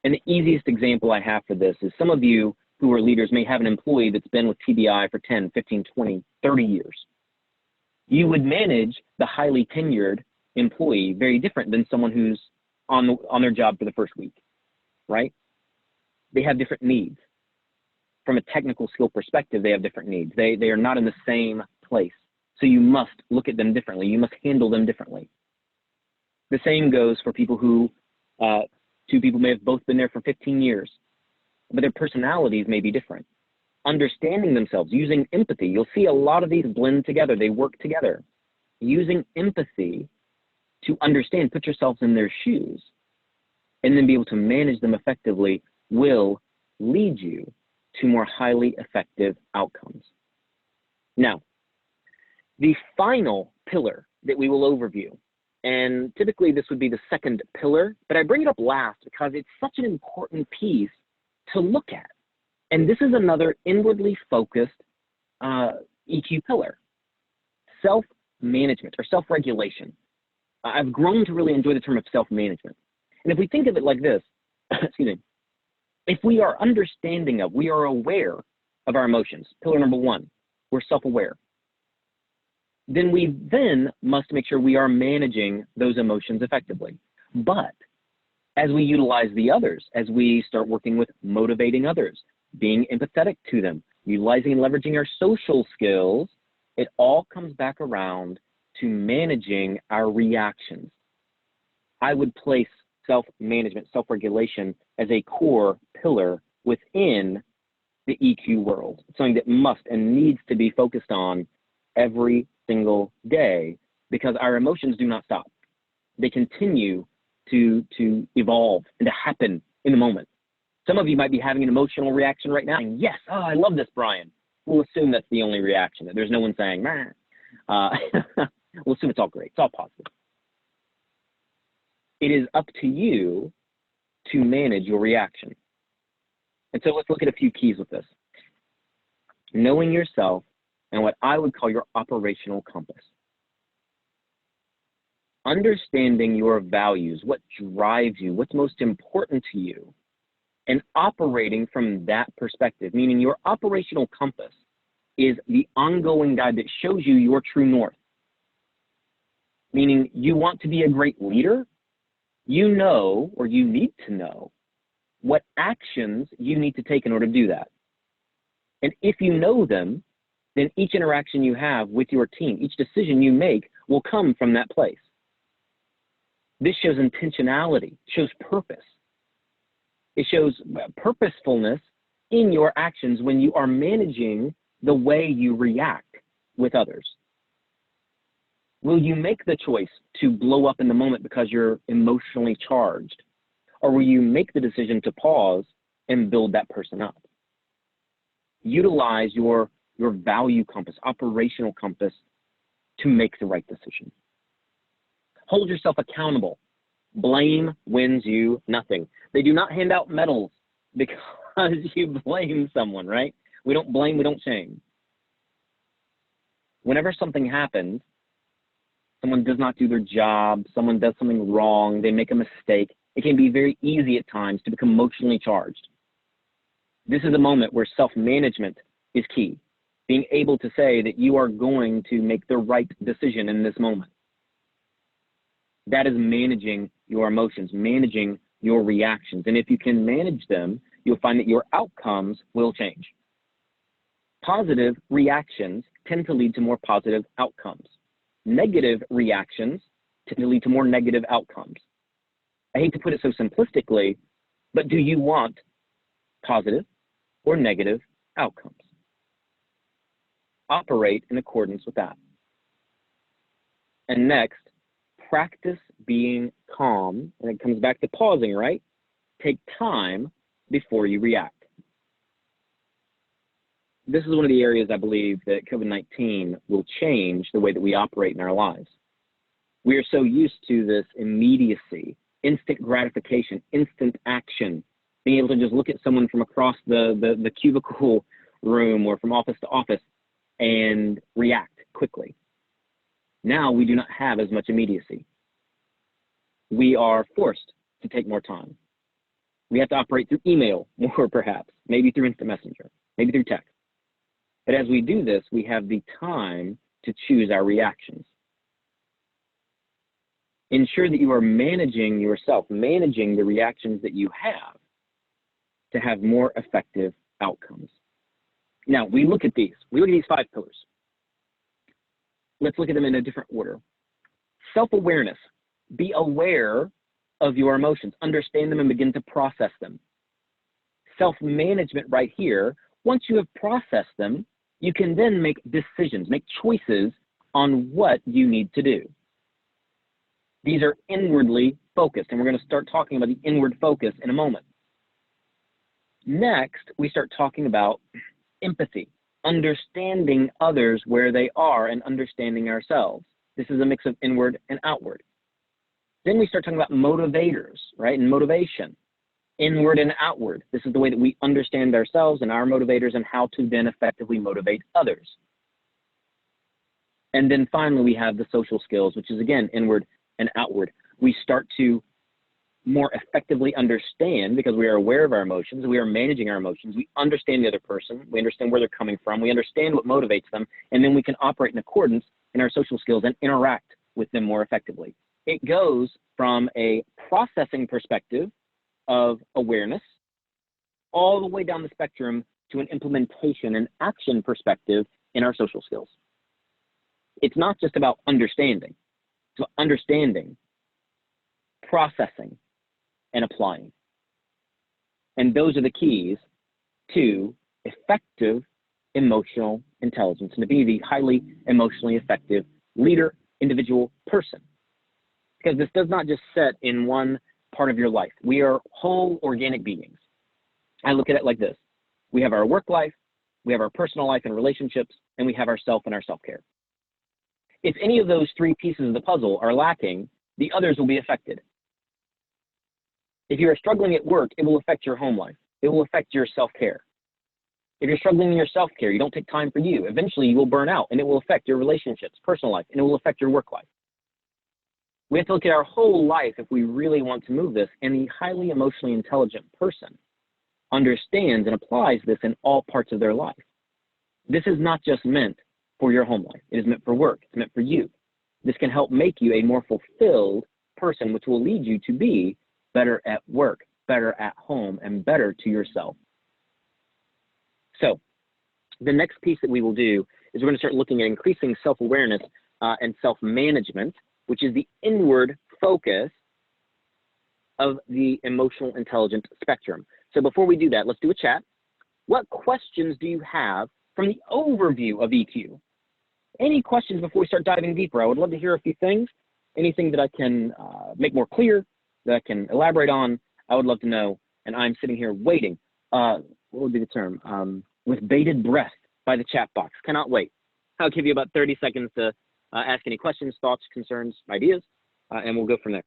And the easiest example I have for this is some of you who are leaders may have an employee that's been with TBI for 10, 15, 20, 30 years. You would manage the highly tenured employee very different than someone who's on their job for the first week, right? They have different needs. From a technical skill perspective, they have different needs. They are not in the same place. So you must look at them differently. You must handle them differently. The same goes for people who, two people may have both been there for 15 years, but their personalities may be different. Understanding themselves, using empathy. You'll see a lot of these blend together. They work together. Using empathy to understand, put yourselves in their shoes, and then be able to manage them effectively will lead you to more highly effective outcomes. Now, the final pillar that we will overview, and typically this would be the second pillar, but I bring it up last because it's such an important piece to look at. And this is another inwardly focused EQ pillar, self-management or self-regulation. I've grown to really enjoy the term of self-management. And if we think of it like this, excuse me, if we are understanding of, we are aware of our emotions, pillar number one, we're self-aware. Then we must make sure we are managing those emotions effectively. But as we utilize the others, as we start working with motivating others, being empathetic to them, utilizing and leveraging our social skills, it all comes back around to managing our reactions. I would place self-management, self-regulation as a core pillar within the EQ world. It's something that must and needs to be focused on every single day because our emotions do not stop. They continue to evolve and to happen in the moment. Some of you might be having an emotional reaction right now. And yes, oh, I love this, Brian. We'll assume that's the only reaction, that there's no one saying, nah. We'll assume it's all great. It's all positive. It is up to you to manage your reaction. And so let's look at a few keys with this. Knowing yourself and what I would call your operational compass. Understanding your values, what drives you, what's most important to you, and operating from that perspective, meaning your operational compass is the ongoing guide that shows you your true north. Meaning you want to be a great leader, you know, or you need to know what actions you need to take in order to do that. And if you know them, then each interaction you have with your team, each decision you make will come from that place. This shows intentionality, shows purpose. It shows purposefulness in your actions when you are managing the way you react with others. Will you make the choice to blow up in the moment because you're emotionally charged? Or will you make the decision to pause and build that person up? Utilize your value compass, operational compass to make the right decision. Hold yourself accountable. Blame wins you nothing. They do not hand out medals because you blame someone, right? We don't blame, we don't shame. Whenever something happens, someone does not do their job, someone does something wrong, they make a mistake, it can be very easy at times to become emotionally charged. This is a moment where self-management is key. Being able to say that you are going to make the right decision in this moment. That is managing your emotions, managing your reactions. And if you can manage them, you'll find that your outcomes will change. Positive reactions tend to lead to more positive outcomes. Negative reactions tend to lead to more negative outcomes. I hate to put it so simplistically, but do you want positive or negative outcomes? Operate in accordance with that. And next, practice being calm. And it comes back to pausing, right? Take time before you react. This is one of the areas I believe that COVID-19 will change the way that we operate in our lives. We are so used to this immediacy, instant gratification, instant action, being able to just look at someone from across the cubicle room or from office to office and react quickly. Now we do not have as much immediacy. We are forced to take more time. We have to operate through email more perhaps, maybe through instant messenger, maybe through text. But as we do this, we have the time to choose our reactions. Ensure that you are managing yourself, managing the reactions that you have to have more effective outcomes. Now, we look at these 5 pillars. Let's look at them in a different order. Self-awareness. Be aware of your emotions. Understand them and begin to process them. Self-management right here. Once you have processed them, you can then make decisions, make choices on what you need to do. These are inwardly focused, and we're going to start talking about the inward focus in a moment. Next, we start talking about empathy, understanding others where they are and understanding ourselves. This is a mix of inward and outward. Then we start talking about motivators, right, and motivation, inward and outward. This is the way that we understand ourselves and our motivators and how to then effectively motivate others. And then finally, we have the social skills, which is again, inward and outward. We start to more effectively understand, because we are aware of our emotions, we are managing our emotions, we understand the other person, we understand where they're coming from, we understand what motivates them, and then we can operate in accordance in our social skills and interact with them more effectively. It goes from a processing perspective of awareness all the way down the spectrum to an implementation and action perspective in our social skills. It's not just about understanding. So understanding, processing, and applying. And those are the keys to effective emotional intelligence and to be the highly emotionally effective leader, individual, person. Because this does not just set in one part of your life. We are whole organic beings. I look at it like this. We have our work life, we have our personal life and relationships, and we have ourself and our self-care. If any of those 3 pieces of the puzzle are lacking, the others will be affected. If you are struggling at work, it will affect your home life. It will affect your self-care. If you're struggling in your self-care, you don't take time for you, eventually you will burn out and it will affect your relationships, personal life, and it will affect your work life. We have to look at our whole life if we really want to move this, and the highly emotionally intelligent person understands and applies this in all parts of their life. This is not just meant for your home life. It is meant for work. It's meant for you. This can help make you a more fulfilled person, which will lead you to be better at work, better at home, and better to yourself. So the next piece that we will do is we're going to start looking at increasing self-awareness and self-management, which is the inward focus of the emotional intelligence spectrum. So before we do that, let's do a chat. What questions do you have from the overview of EQ? Any questions before we start diving deeper? I would love to hear a few things. Anything that I can make more clear, that I can elaborate on, I would love to know. And I'm sitting here waiting, what would be the term? With bated breath by the chat box. Cannot wait. I'll give you about 30 seconds to ask any questions, thoughts, concerns, ideas, and we'll go from there.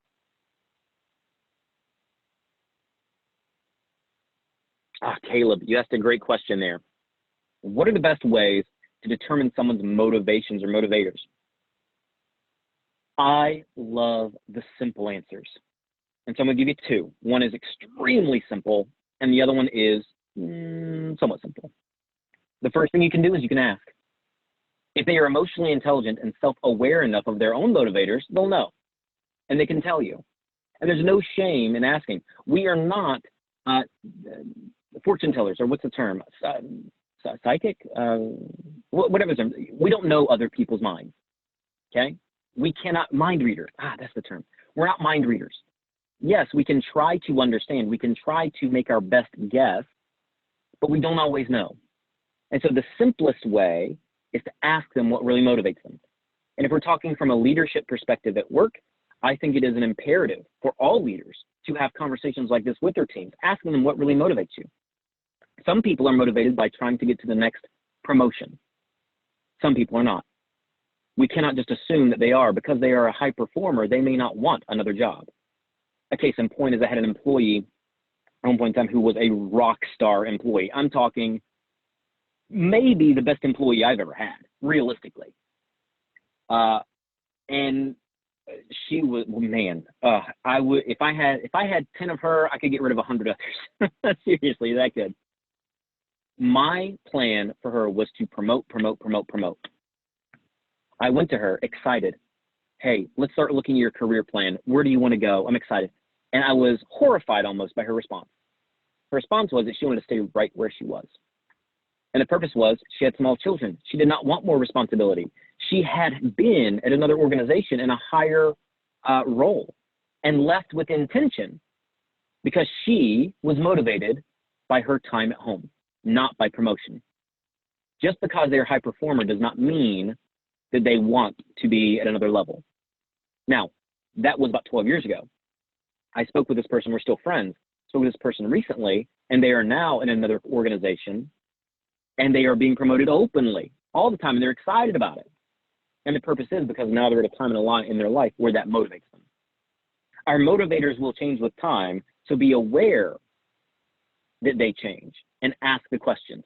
Caleb, you asked a great question there. What are the best ways to determine someone's motivations or motivators? I love the simple answers. And so I'm going to give you two. One is extremely simple, and the other one is somewhat simple. The first thing you can do is you can ask. If they are emotionally intelligent and self-aware enough of their own motivators, they'll know, and they can tell you. And there's no shame in asking. We are not fortune tellers, or what's the term? Psychic? Whatever the term. We don't know other people's minds, okay? We cannot, mind readers. That's the term. We're not mind readers. Yes, we can try to understand. We can try to make our best guess, but we don't always know. And so the simplest way is to ask them what really motivates them. And if we're talking from a leadership perspective at work, I think it is an imperative for all leaders to have conversations like this with their teams, asking them what really motivates you. Some people are motivated by trying to get to the next promotion. Some people are not. We cannot just assume that they are. Because they are a high performer, they may not want another job. A case in point is I had an employee at one point in time who was a rock star employee. I'm talking maybe the best employee I've ever had, realistically. And she was, man, I would, if I had 10 of her, I could get rid of 100 others. Seriously, that good. My plan for her was to promote. I went to her excited. Hey, let's start looking at your career plan. Where do you want to go? I'm excited. And I was horrified almost by her response. Her response was that she wanted to stay right where she was. And the purpose was she had small children. She did not want more responsibility. She had been at another organization in a higher role and left with intention because she was motivated by her time at home, not by promotion. Just because they're a high performer does not mean that they want to be at another level. Now, that was about 12 years ago. I spoke with this person. We're still friends. Spoke with this person recently, and they are now in another organization, and they are being promoted openly all the time, and they're excited about it. And the purpose is because now they're at a time in their life where that motivates them. Our motivators will change with time, so be aware that they change and ask the questions.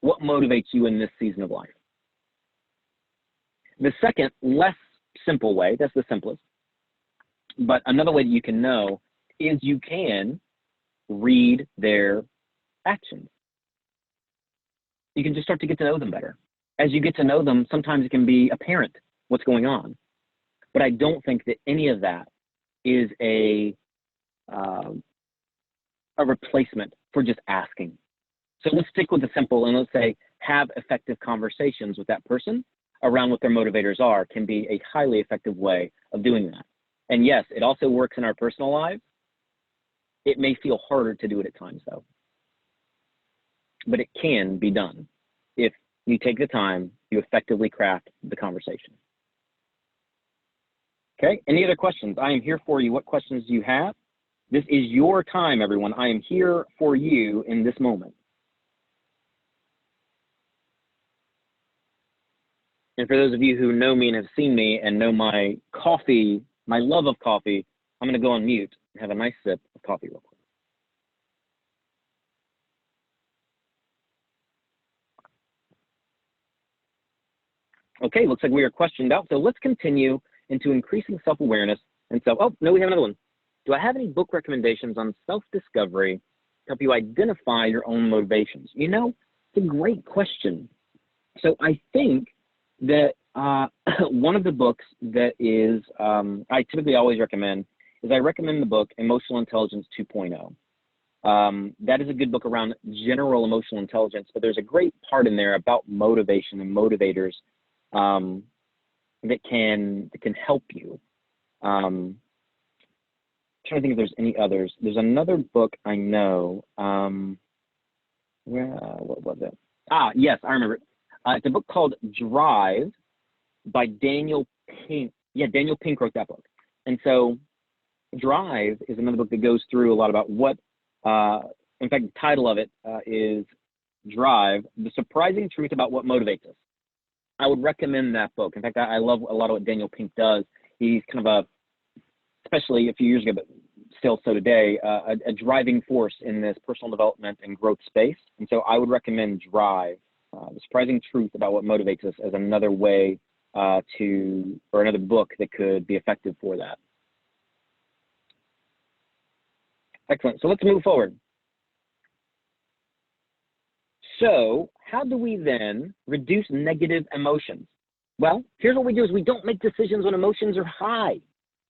What motivates you in this season of life? The second, less simple way, that's the simplest, but another way that you can know is you can read their actions. You can just start to get to know them better. As you get to know them, sometimes it can be apparent what's going on. But I don't think that any of that is a replacement for just asking. So let's stick with the simple and let's say have effective conversations with that person around what their motivators are can be a highly effective way of doing that. And yes, it also works in our personal lives. It may feel harder to do it at times though, but it can be done if you take the time, you effectively craft the conversation. Okay, any other questions? I am here for you. What questions do you have? This is your time, everyone. I am here for you in this moment. And for those of you who know me and have seen me and know my coffee, my love of coffee, I'm going to go on mute and have a nice sip of coffee real quick. Okay, looks like we are questioned out. So let's continue into increasing self-awareness and oh, no, we have another one. Do I have any book recommendations on self-discovery to help you identify your own motivations? You know, it's a great question. So I think that one of the books that is, I typically always recommend, is I recommend the book Emotional Intelligence 2.0. That is a good book around general emotional intelligence, but there's a great part in there about motivation and motivators that can help you. I'm trying to think if there's any others. There's another book I know. What was it? Yes, I remember it. It's a book called Drive by Daniel Pink. Yeah, Daniel Pink wrote that book. And so Drive is another book that goes through a lot about what, in fact, the title of it is Drive, The Surprising Truth About What Motivates Us. I would recommend that book. In fact, I love a lot of what Daniel Pink does. He's kind of especially a few years ago, but still so today, a driving force in this personal development and growth space. And so I would recommend Drive, The Surprising Truth About What Motivates Us as another way or another book that could be effective for that. Excellent. So let's move forward. So how do we then reduce negative emotions? Well, here's what we do is we don't make decisions when emotions are high,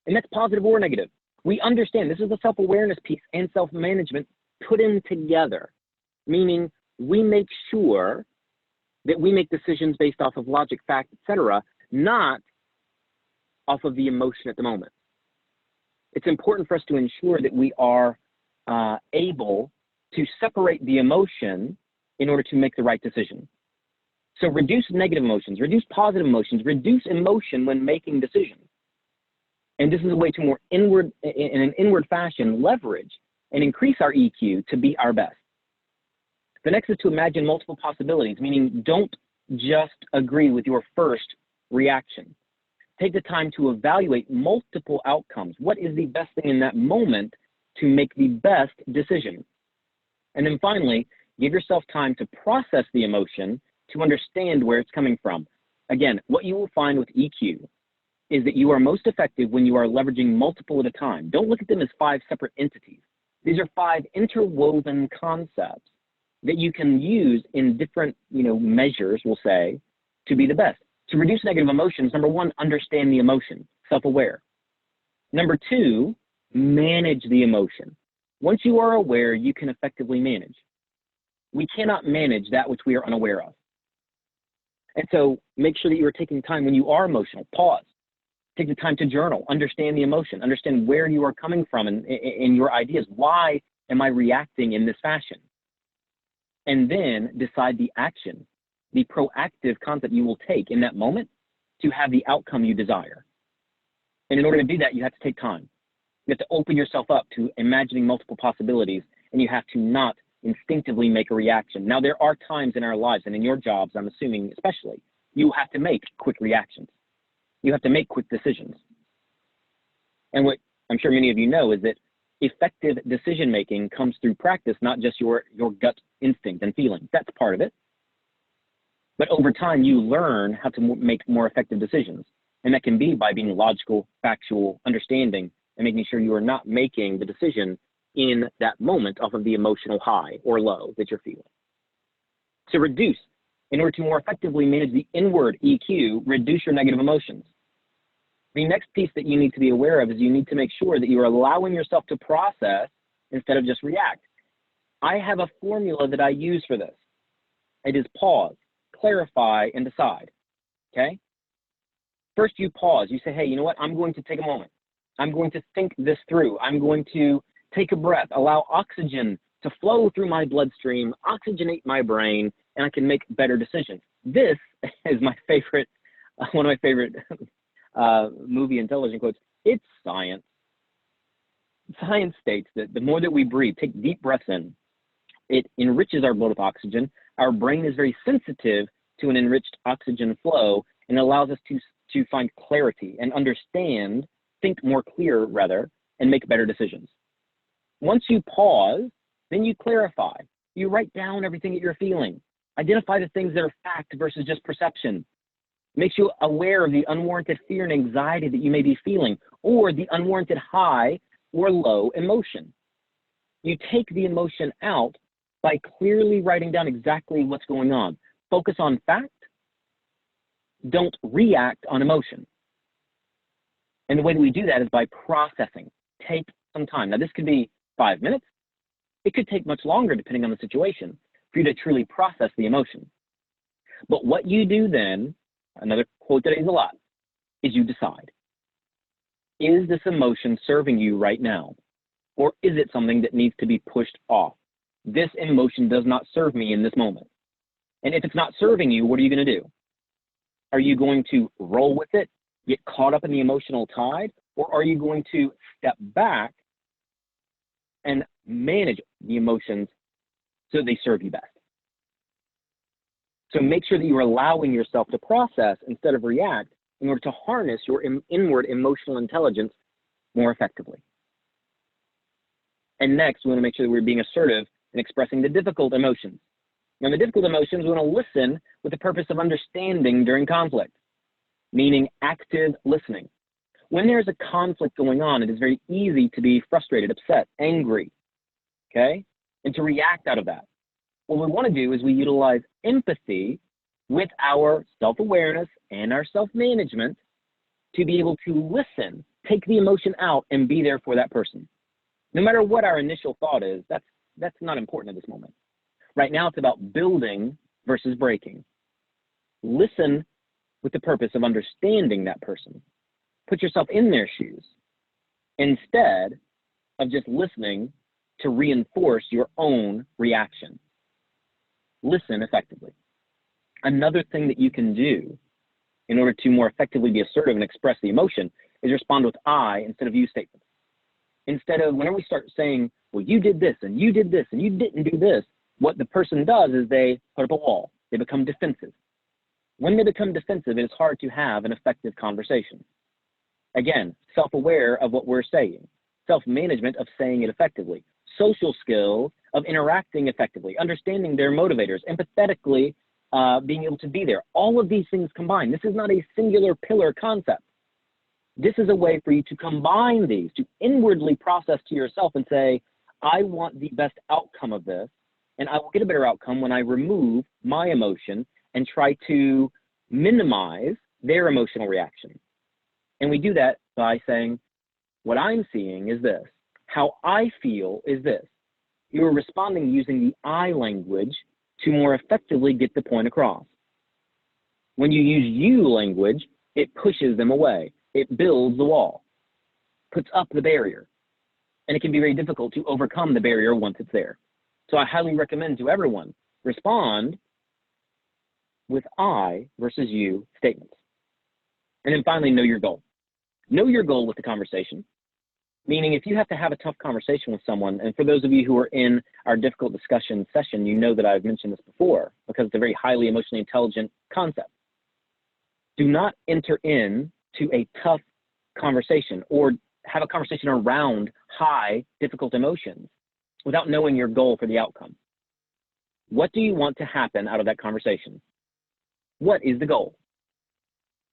and that's positive or negative. We understand this is the self-awareness piece and self-management put in together, meaning we make sure that we make decisions based off of logic, fact, etc., not off of the emotion at the moment. It's important for us to ensure that we are able to separate the emotion in order to make the right decision. So reduce negative emotions, reduce positive emotions, reduce emotion when making decisions. And this is a way to more inward, in an inward fashion, leverage and increase our EQ to be our best. The next is to imagine multiple possibilities, meaning don't just agree with your first reaction. Take the time to evaluate multiple outcomes. What is the best thing in that moment to make the best decision? And then finally, give yourself time to process the emotion to understand where it's coming from. Again, what you will find with EQ is that you are most effective when you are leveraging multiple at a time. Don't look at them as 5 separate entities. These are 5 interwoven concepts that you can use in different, measures, we'll say, to be the best. To reduce negative emotions, number 1, understand the emotion, self-aware. Number 2, manage the emotion. Once you are aware, you can effectively manage. We cannot manage that which we are unaware of. And so make sure that you are taking time when you are emotional, pause. Take the time to journal, understand the emotion, understand where you are coming from in your ideas. Why am I reacting in this fashion? And then decide the action, the proactive concept you will take in that moment to have the outcome you desire. And in order to do that, you have to take time. You have to open yourself up to imagining multiple possibilities, and you have to not instinctively make a reaction. Now, there are times in our lives and in your jobs, I'm assuming especially, you have to make quick reactions. You have to make quick decisions. And what I'm sure many of you know is that effective decision-making comes through practice, not just your gut instinct and feeling. That's part of it. But over time, you learn how to make more effective decisions. And that can be by being logical, factual, understanding, and making sure you are not making the decision in that moment off of the emotional high or low that you're feeling. To reduce, in order to more effectively manage the inward EQ, reduce your negative emotions. The next piece that you need to be aware of is you need to make sure that you are allowing yourself to process instead of just react. I have a formula that I use for this. It is pause, clarify, and decide, okay? First, you pause. You say, hey, you know what? I'm going to take a moment. I'm going to think this through. I'm going to take a breath, allow oxygen to flow through my bloodstream, oxygenate my brain, and I can make better decisions. This is my favorite, one of my favorite movie and television quotes. It's science. Science states that the more that we breathe, take deep breaths in, it enriches our blood with oxygen. Our brain is very sensitive to an enriched oxygen flow and allows us to find clarity and understand, think more clear rather, and make better decisions. Once you pause, then you clarify. You write down everything that you're feeling. Identify the things that are fact versus just perception. Makes you aware of the unwarranted fear and anxiety that you may be feeling, or the unwarranted high or low emotion. You take the emotion out by clearly writing down exactly what's going on. Focus on fact. Don't react on emotion. And the way that we do that is by processing. Take some time. Now, this could be 5 minutes. It could take much longer depending on the situation for you to truly process the emotion. But what you do then, another quote that I use a lot, is you decide. Is this emotion serving you right now? Or is it something that needs to be pushed off? This emotion does not serve me in this moment. And if it's not serving you, what are you going to do? Are you going to roll with it, get caught up in the emotional tide, or are you going to step back and manage the emotions so they serve you best? So make sure that you're allowing yourself to process instead of react in order to harness your inward emotional intelligence more effectively. And next, we want to make sure that we're being assertive and expressing the difficult emotions. Now, the difficult emotions, we want to listen with the purpose of understanding during conflict. meaning active listening. When there's a conflict going on, it is very easy to be frustrated, upset, angry, okay? And to react out of that. What we want to do is we utilize empathy with our self-awareness and our self-management to be able to listen, take the emotion out, and be there for that person. No matter what our initial thought is, that's not important at this moment. Right now, it's about building versus breaking. Listen with the purpose of understanding that person. Put yourself in their shoes instead of just listening to reinforce your own reaction. Listen effectively. Another thing that you can do in order to more effectively be assertive and express the emotion is respond with I instead of you statements. Instead of, whenever we start saying, well, you did this and you did this and you didn't do this, what the person does is they put up a wall. They become defensive. When they become defensive, it is hard to have an effective conversation. Again, self-aware of what we're saying, self-management of saying it effectively, social skills of interacting effectively, understanding their motivators, empathetically being able to be there. All of these things combined. This is not a singular pillar concept. This is a way for you to combine these, to inwardly process to yourself and say, I want the best outcome of this, and I will get a better outcome when I remove my emotion and try to minimize their emotional reaction. And we do that by saying, what I'm seeing is this. How I feel is this. You're responding using the I language to more effectively get the point across. When you use you language, it pushes them away. It builds the wall, puts up the barrier. And it can be very difficult to overcome the barrier once it's there. So I highly recommend to everyone, respond with I versus you statements. And then finally, know your goal. Know your goal with the conversation. Meaning if you have to have a tough conversation with someone, and for those of you who are in our difficult discussion session, you know that I've mentioned this before because it's a very highly emotionally intelligent concept. Do not enter into a tough conversation or have a conversation around high, difficult emotions without knowing your goal for the outcome. What do you want to happen out of that conversation? What is the goal?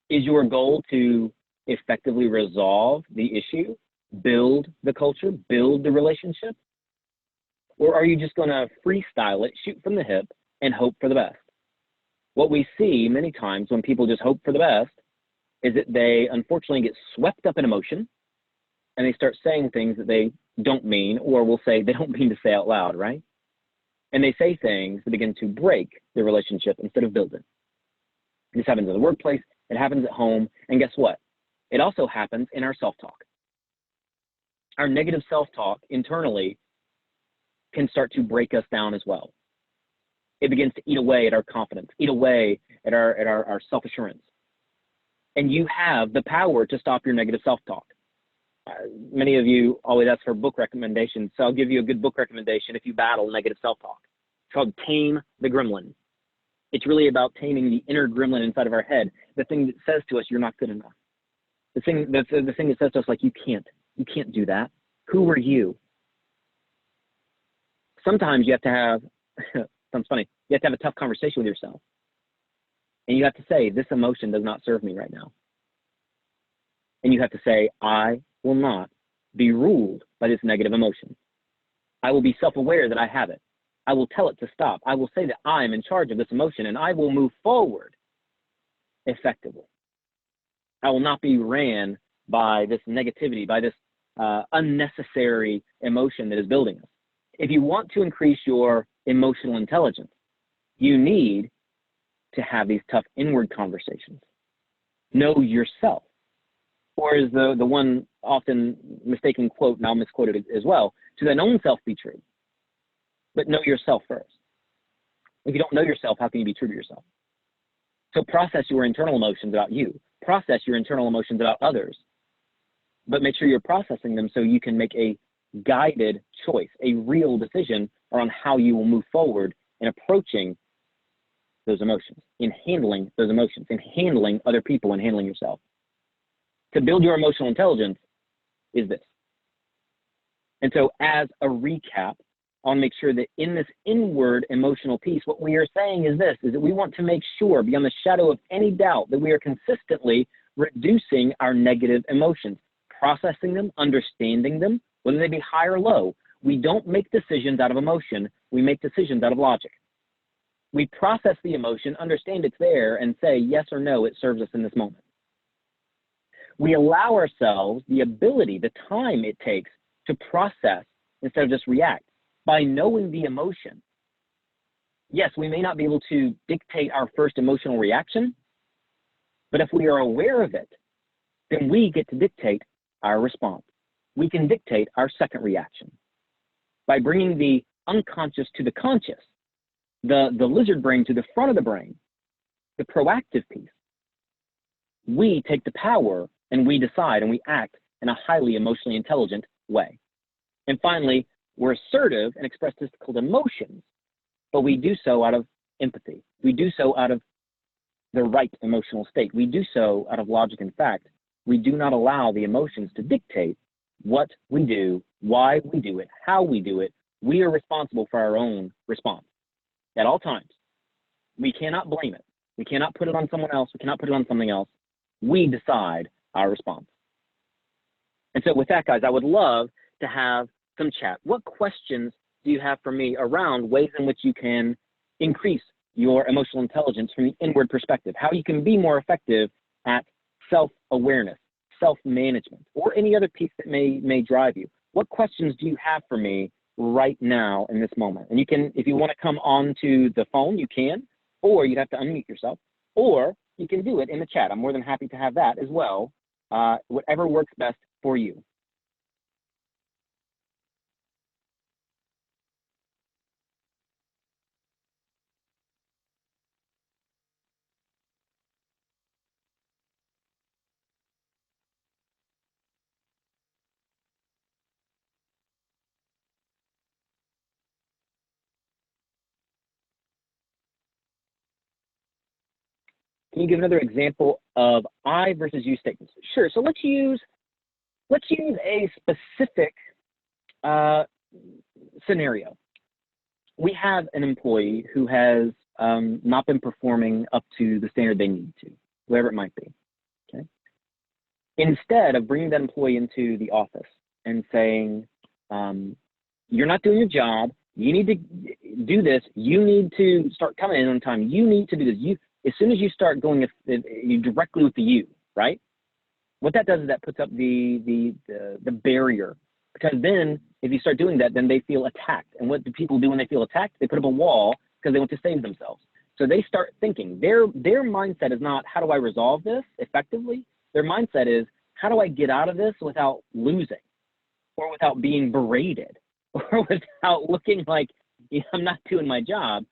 Is your goal to effectively resolve the issue, build the culture, build the relationship? Or are you just going to freestyle it, shoot from the hip, and hope for the best? What we see many times when people just hope for the best is that they unfortunately get swept up in emotion and they start saying things that they don't mean, or will say they don't mean to say out loud, right? And they say things that begin to break the relationship instead of build it. This happens in the workplace, it happens at home, and guess what? It also happens in our self-talk. Our negative self-talk internally can start to break us down as well. It begins to eat away at our confidence, eat away at our self-assurance. And you have the power to stop your negative self-talk. Many of you always ask for book recommendations, so I'll give you a good book recommendation if you battle negative self-talk. It's called Tame the Gremlin. It's really about taming the inner gremlin inside of our head, the thing that says to us, you're not good enough. The thing that says to us, like, you can't do that. Who are you? Sometimes you have to have, sounds funny, you have to have a tough conversation with yourself. And you have to say, this emotion does not serve me right now. And you have to say, I will not be ruled by this negative emotion. I will be self-aware that I have it. I will tell it to stop. I will say that I am in charge of this emotion and I will move forward effectively. I will not be ran by this negativity, by this unnecessary emotion that is building us. If you want to increase your emotional intelligence, you need to have these tough inward conversations. Know yourself. Or is the one often mistaken quote, and I'll misquote it as well, to thine own self be true. But know yourself first. If you don't know yourself, how can you be true to yourself? So process your internal emotions about you. Process your internal emotions about others. But make sure you're processing them so you can make a guided choice, a real decision around how you will move forward in approaching those emotions, in handling those emotions, in handling other people, and handling yourself. To build your emotional intelligence is this. And so as a recap want to make sure that in this inward emotional piece, what we are saying is this, is that we want to make sure, beyond the shadow of any doubt, that we are consistently reducing our negative emotions, processing them, understanding them, whether they be high or low. We don't make decisions out of emotion. We make decisions out of logic. We process the emotion, understand it's there, and say yes or no, it serves us in this moment. We allow ourselves the ability, the time it takes to process instead of just react by knowing the emotion. Yes, we may not be able to dictate our first emotional reaction, but if we are aware of it, then we get to dictate our response. We can dictate our second reaction by bringing the unconscious to the conscious, the lizard brain to the front of the brain, the proactive piece. We take the power and we decide and we act in a highly emotionally intelligent way. And finally, we're assertive and express difficult emotions, but we do so out of empathy. We do so out of the right emotional state. We do so out of logic and fact. We do not allow the emotions to dictate what we do, why we do it, how we do it. We are responsible for our own response at all times. We cannot blame it. We cannot put it on someone else. We cannot put it on something else. We decide our response. And so with that, guys, I would love to have some chat. What questions do you have for me around ways in which you can increase your emotional intelligence from the inward perspective, how you can be more effective at self-awareness, self-management, or any other piece that may drive you? What questions do you have for me right now in this moment? And you can, if you want to come onto the phone, you can, or you'd have to unmute yourself, or you can do it in the chat. I'm more than happy to have that as well, whatever works best for you. Can you give another example of I versus you statements? Sure. So let's use a specific scenario. We have an employee who has not been performing up to the standard they need to, whatever it might be. Okay. Instead of bringing that employee into the office and saying, "You're not doing your job. You need to do this. You need to start coming in on time. You need to do this." As soon as you start going you directly with the you, right? What that does is that puts up the barrier, because then if you start doing that, then they feel attacked. And what do people do when they feel attacked? They put up a wall because they want to save themselves. So they start thinking. Their mindset is not, how do I resolve this effectively? Their mindset is, how do I get out of this without losing, or without being berated, or without looking like I'm not doing my job?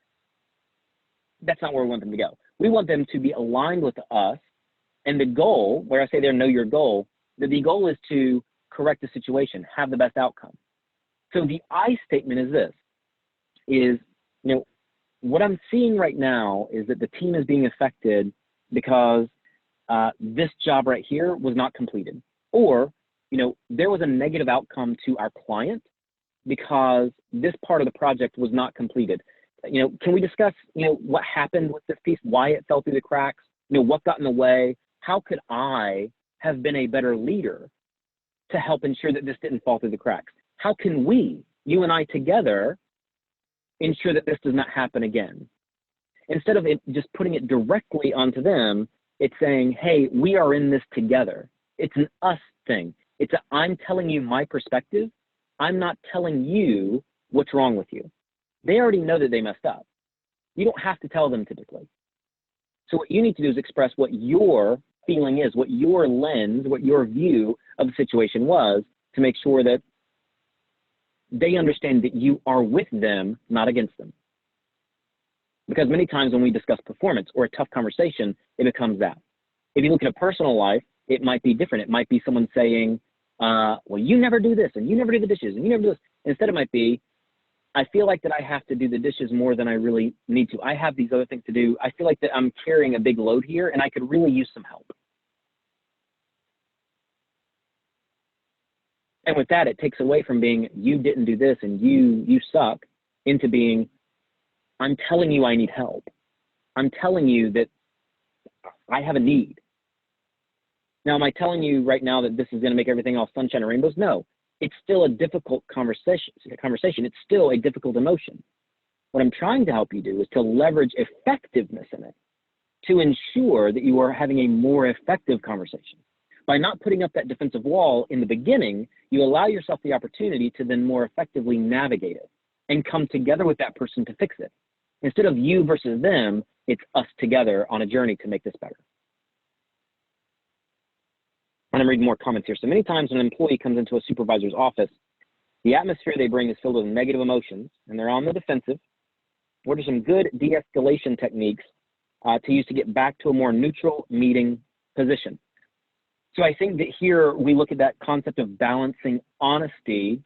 That's not where we want them to go. We want them to be aligned with us. And the goal, where I say there, know your goal, the goal is to correct the situation, have the best outcome. So the I statement is this, is, what I'm seeing right now is that the team is being affected because this job right here was not completed. Or, there was a negative outcome to our client because this part of the project was not completed. Can we discuss, what happened with this piece, why it fell through the cracks, what got in the way? How could I have been a better leader to help ensure that this didn't fall through the cracks? How can we, you and I together, ensure that this does not happen again? Instead of just putting it directly onto them, it's saying, hey, we are in this together. It's an us thing. It's I'm telling you my perspective. I'm not telling you what's wrong with you. They already know that they messed up. You don't have to tell them typically. So what you need to do is express what your feeling is, what your lens, what your view of the situation was, to make sure that they understand that you are with them, not against them. Because many times when we discuss performance or a tough conversation, it becomes that. If you look at a personal life, it might be different. It might be someone saying, well, you never do this, and you never do the dishes, and you never do this. Instead, it might be, I feel like that I have to do the dishes more than I really need to. I have these other things to do. I feel like that I'm carrying a big load here, and I could really use some help. And with that, it takes away from being, you didn't do this and you suck, into being, I'm telling you I need help. I'm telling you that I have a need. Now, am I telling you right now that this is going to make everything all sunshine and rainbows? No, it's still a difficult conversation. It's still a difficult emotion. What I'm trying to help you do is to leverage effectiveness in it to ensure that you are having a more effective conversation. By not putting up that defensive wall in the beginning, you allow yourself the opportunity to then more effectively navigate it and come together with that person to fix it. Instead of you versus them, it's us together on a journey to make this better. And I'm reading more comments here. So many times when an employee comes into a supervisor's office, the atmosphere they bring is filled with negative emotions and they're on the defensive. What are some good de-escalation techniques to use to get back to a more neutral meeting position? So I think that here we look at that concept of balancing honesty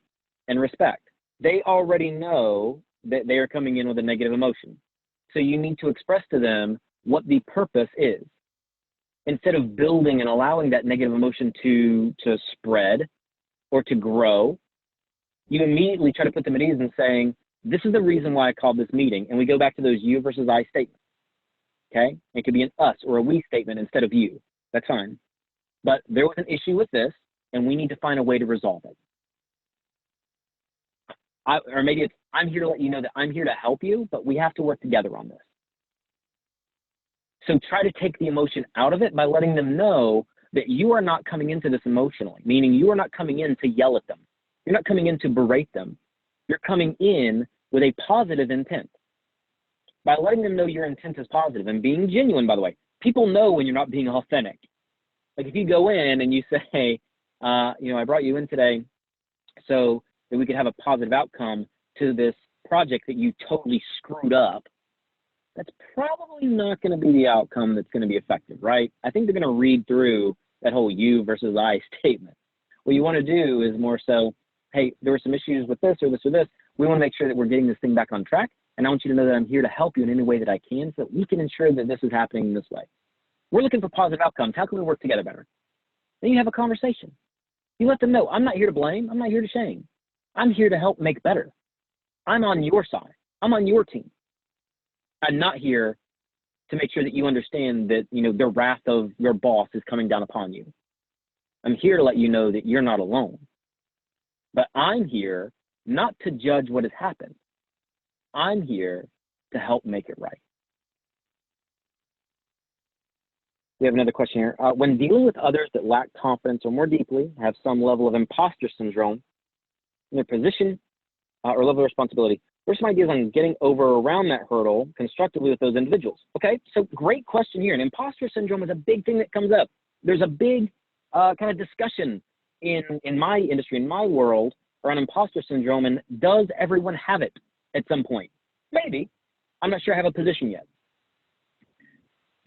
and respect. They already know that they are coming in with a negative emotion. So you need to express to them what the purpose is. Instead of building and allowing that negative emotion to spread or to grow, you immediately try to put them at ease and saying, this is the reason why I called this meeting. And we go back to those you versus I statements. Okay? It could be an us or a we statement instead of you. That's fine. But there was an issue with this, and we need to find a way to resolve it. Or maybe it's, I'm here to let you know that I'm here to help you, but we have to work together on this. So try to take the emotion out of it by letting them know that you are not coming into this emotionally, meaning you are not coming in to yell at them. You're not coming in to berate them. You're coming in with a positive intent. By letting them know your intent is positive and being genuine, by the way, people know when you're not being authentic. Like if you go in and you say, I brought you in today so that we could have a positive outcome to this project that you totally screwed up, that's probably not going to be the outcome that's going to be effective, right? I think they're going to read through that whole you versus I statement. What you want to do is more so, hey, there were some issues with this or this or this. We want to make sure that we're getting this thing back on track. And I want you to know that I'm here to help you in any way that I can so that we can ensure that this is happening this way. We're looking for positive outcomes. How can we work together better? Then you have a conversation. You let them know, I'm not here to blame. I'm not here to shame. I'm here to help make better. I'm on your side. I'm on your team. I'm not here to make sure that you understand that, the wrath of your boss is coming down upon you. I'm here to let you know that you're not alone. But I'm here not to judge what has happened. I'm here to help make it right. We have another question here. When dealing with others that lack confidence or more deeply have some level of impostor syndrome in their position or level of responsibility, what are some ideas on getting around that hurdle constructively with those individuals? Okay, so great question here. And imposter syndrome is a big thing that comes up. There's a big kind of discussion in my industry, in my world, around imposter syndrome, and does everyone have it at some point? Maybe. I'm not sure I have a position yet.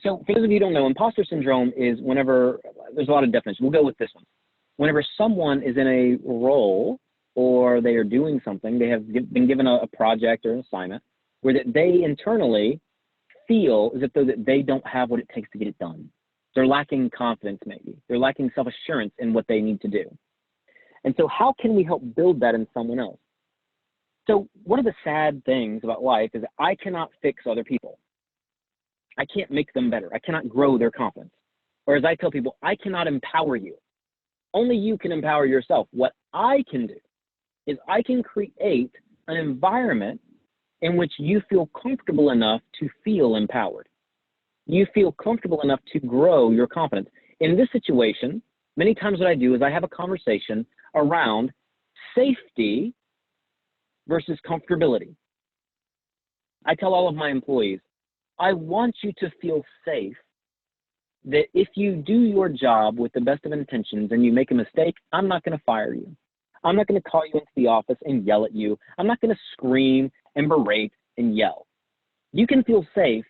So for those of you who don't know, imposter syndrome is whenever, there's a lot of definitions. We'll go with this one. Whenever someone is in a role or they are doing something, they have been given a project or an assignment where that they internally feel as if though that they don't have what it takes to get it done. They're lacking confidence maybe. They're lacking self-assurance in what they need to do. And so how can we help build that in someone else? So one of the sad things about life is that I cannot fix other people. I can't make them better. I cannot grow their confidence. Or as I tell people, I cannot empower you. Only you can empower yourself. What I can do is I can create an environment in which you feel comfortable enough to feel empowered. You feel comfortable enough to grow your confidence. In this situation, many times what I do is I have a conversation around safety versus comfortability. I tell all of my employees, I want you to feel safe that if you do your job with the best of intentions and you make a mistake, I'm not going to fire you. I'm not going to call you into the office and yell at you. I'm not going to scream and berate and yell. You can feel safe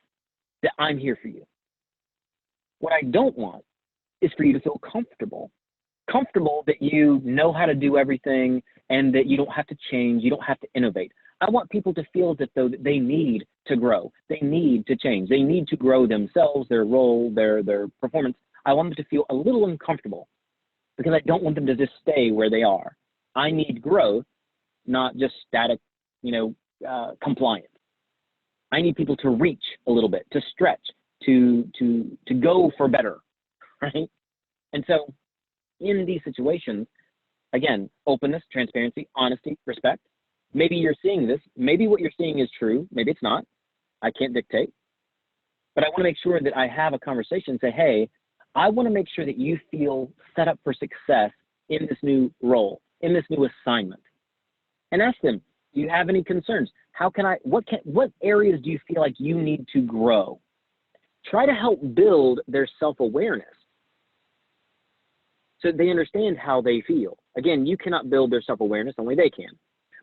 that I'm here for you. What I don't want is for you to feel comfortable. Comfortable that you know how to do everything and that you don't have to change, you don't have to innovate. I want people to feel as though that they need to grow, they need to change, they need to grow themselves, their role, their performance. I want them to feel a little uncomfortable because I don't want them to just stay where they are. I need growth, not just static, compliance. I need people to reach a little bit, to stretch, to go for better, right? And so in these situations, again, openness, transparency, honesty, respect. Maybe you're seeing this. Maybe what you're seeing is true. Maybe it's not. I can't dictate. But I want to make sure that I have a conversation and say, hey, I want to make sure that you feel set up for success in this new role, in this new assignment. And ask them, do you have any concerns? What areas do you feel like you need to grow? Try to help build their self-awareness so they understand how they feel. Again, you cannot build their self-awareness, only they can.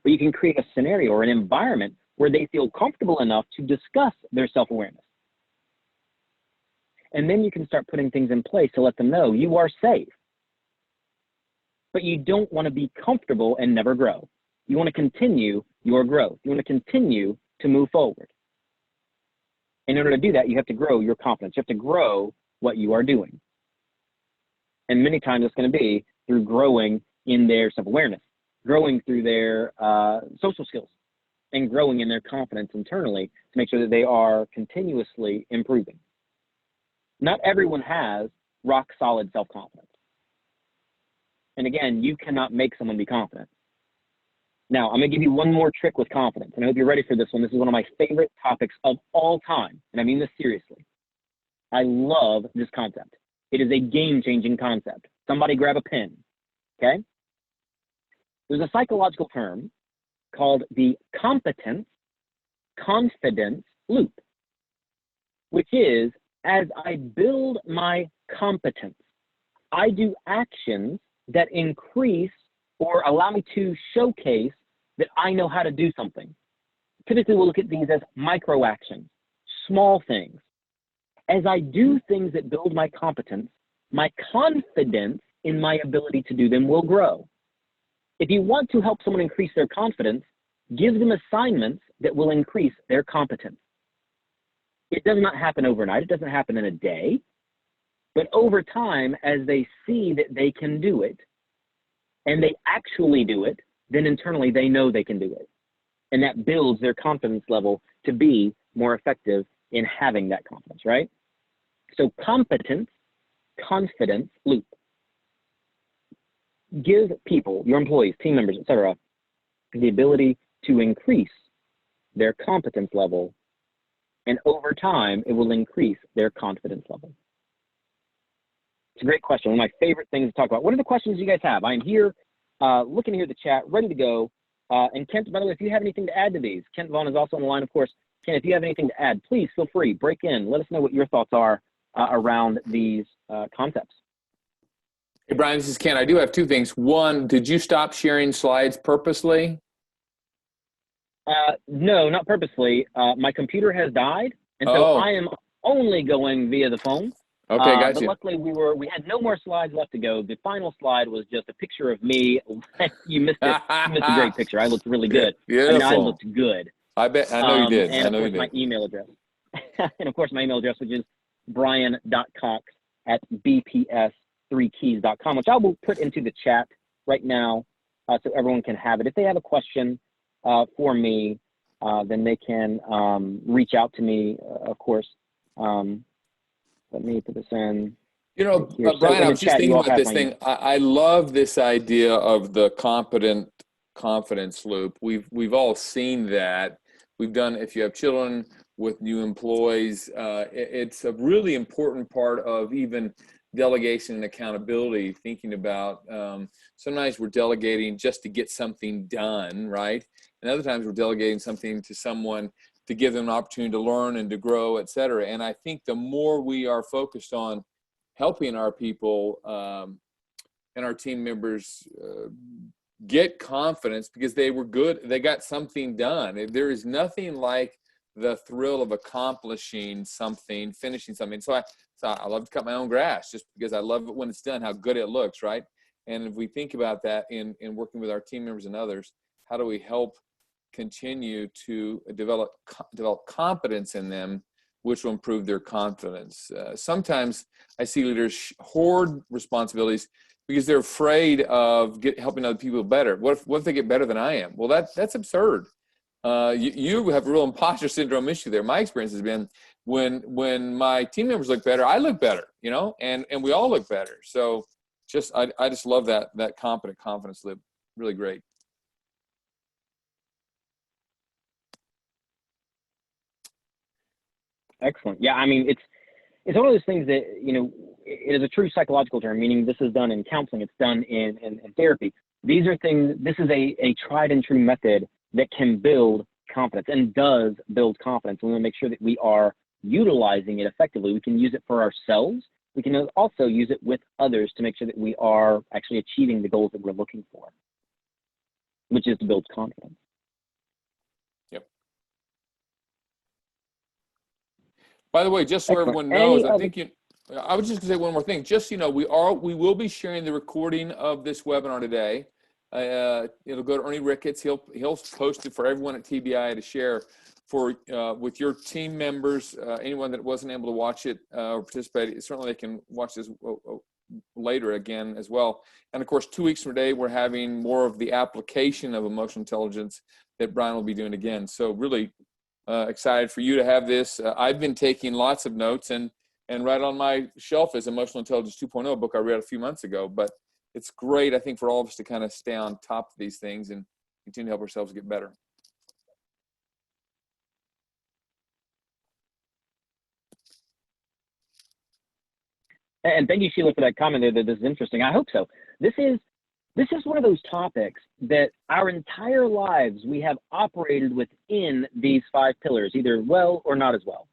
But you can create a scenario or an environment where they feel comfortable enough to discuss their self-awareness. And then you can start putting things in place to let them know you are safe. But you don't want to be comfortable and never grow. You want to continue your growth. You want to continue to move forward. In order to do that, you have to grow your confidence. You have to grow what you are doing. And many times it's going to be through growing in their self-awareness, growing through their social skills, and growing in their confidence internally to make sure that they are continuously improving. Not everyone has rock solid self-confidence. And again, you cannot make someone be confident. Now, I'm going to give you one more trick with confidence, and I hope you're ready for this one. This is one of my favorite topics of all time, and I mean this seriously. I love this concept. It is a game-changing concept. Somebody grab a pen, okay? There's a psychological term called the competence confidence loop, which is, as I build my competence, I do actions that increase or allow me to showcase that I know how to do something. Typically, we'll look at these as micro actions, small things. As I do things that build my competence, my confidence in my ability to do them will grow. If you want to help someone increase their confidence, give them assignments that will increase their competence. It does not happen overnight. It doesn't happen in a day. But over time, as they see that they can do it, and they actually do it, then internally they know they can do it. And that builds their confidence level to be more effective in having that confidence, right? So competence, confidence loop. Give people, your employees, team members, etc., the ability to increase their competence level, and over time, it will increase their confidence level. It's a great question. One of my favorite things to talk about. What are the questions you guys have? I'm here, looking to hear the chat, ready to go. And Kent, by the way, if you have anything to add to these, Kent Vaughn is also on the line, of course. Kent, if you have anything to add, please feel free, break in. Let us know what your thoughts are around these concepts. Hey, Brian, this is Ken. I do have two things. One, did you stop sharing slides purposely? No, not purposely. My computer has died, and so I am only going via the phone. Okay, gotcha. But luckily, we had no more slides left to go. The final slide was just a picture of me. You missed it. You missed a great picture. I looked really good. Beautiful. I mean, I looked good. I bet. I know you did. And I know of course, my email address. And of course, my email address, which is brian.cox@bps3keys.com, which I will put into the chat right now so everyone can have it. If they have a question for me, then they can reach out to me, of course. Let me put this in. You know, Brian, I was just thinking about this thing. I love this idea of the competent confidence loop. We've all seen that. We've done, if you have children with new employees, it's a really important part of even delegation and accountability, thinking about sometimes we're delegating just to get something done, right? And other times we're delegating something to someone to give them an opportunity to learn and to grow, et cetera. And I think the more we are focused on helping our people and our team members get confidence because they were good, they got something done. There is nothing like the thrill of accomplishing something, finishing something. So I love to cut my own grass just because I love it when it's done, how good it looks, right? And if we think about that in working with our team members and others, how do we help continue to develop competence in them, which will improve their confidence? Sometimes I see leaders hoard responsibilities because they're afraid of helping other people better. What if they get better than I am? Well, that's absurd. You have a real imposter syndrome issue there. My experience has been when my team members look better, I look better, you know, and we all look better. So I just love that competent confidence loop. Really great. Excellent. Yeah, I mean, it's one of those things that, you know, it is a true psychological term, meaning this is done in counseling, it's done in therapy. These are things, this is a tried and true method that can build confidence and does build confidence. We want to make sure that we are utilizing it effectively. We can use it for ourselves. We can also use it with others to make sure that we are actually achieving the goals that we're looking for, which is to build confidence. Yep. By the way, just so everyone knows, I was just gonna say one more thing. Just, you know, we will be sharing the recording of this webinar today. It'll go to Ernie Ricketts. He'll post it for everyone at TBI to share for with your team members. Anyone that wasn't able to watch it or participate, certainly they can watch this later again as well. And of course, 2 weeks from today, we're having more of the application of emotional intelligence that Brian will be doing again. So really excited for you to have this. I've been taking lots of notes, and right on my shelf is Emotional Intelligence 2.0 book I read a few months ago. But it's great, I think, for all of us to kind of stay on top of these things and continue to help ourselves get better. And thank you, Sheila, for that comment there. That this is interesting. I hope so. This is one of those topics that our entire lives we have operated within these 5 pillars, either well or not as well.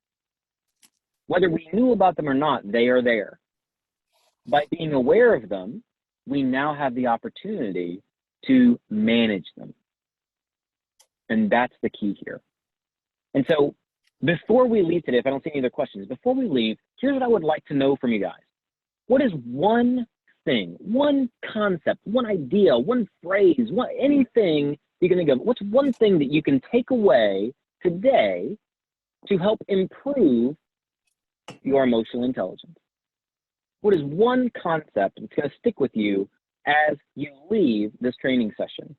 Whether we knew about them or not, they are there. By being aware of them, we now have the opportunity to manage them. And that's the key here. And so before we leave today, if I don't see any other questions, before we leave, here's what I would like to know from you guys. What is one thing, one concept, one idea, one phrase, anything you can think of? What's one thing that you can take away today to help improve your emotional intelligence? What is one concept that's going to stick with you as you leave this training session?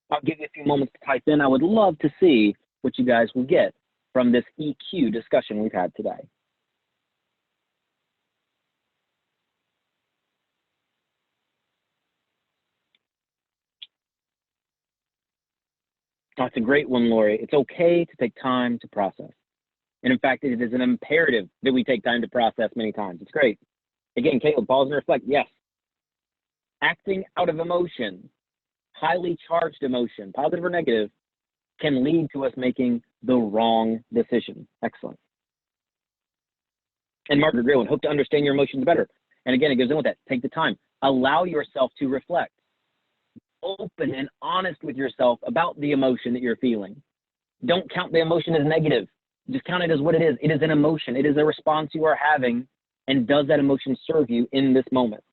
I'll give you a few moments to type in. I would love to see what you guys will get from this EQ discussion we've had today. That's a great one, Lori. It's okay to take time to process. And in fact, it is an imperative that we take time to process many times. It's great. Again, Caleb, pause and reflect. Yes. Acting out of emotion, highly charged emotion, positive or negative, can lead to us making the wrong decision. Excellent. And Margaret Grayland, hope to understand your emotions better. And again, it goes in with that. Take the time. Allow yourself to reflect. Open and honest with yourself about the emotion that you're feeling. Don't count the emotion as negative. Just count it as what it is. It is an emotion. It is a response you are having. And does that emotion serve you in this moment?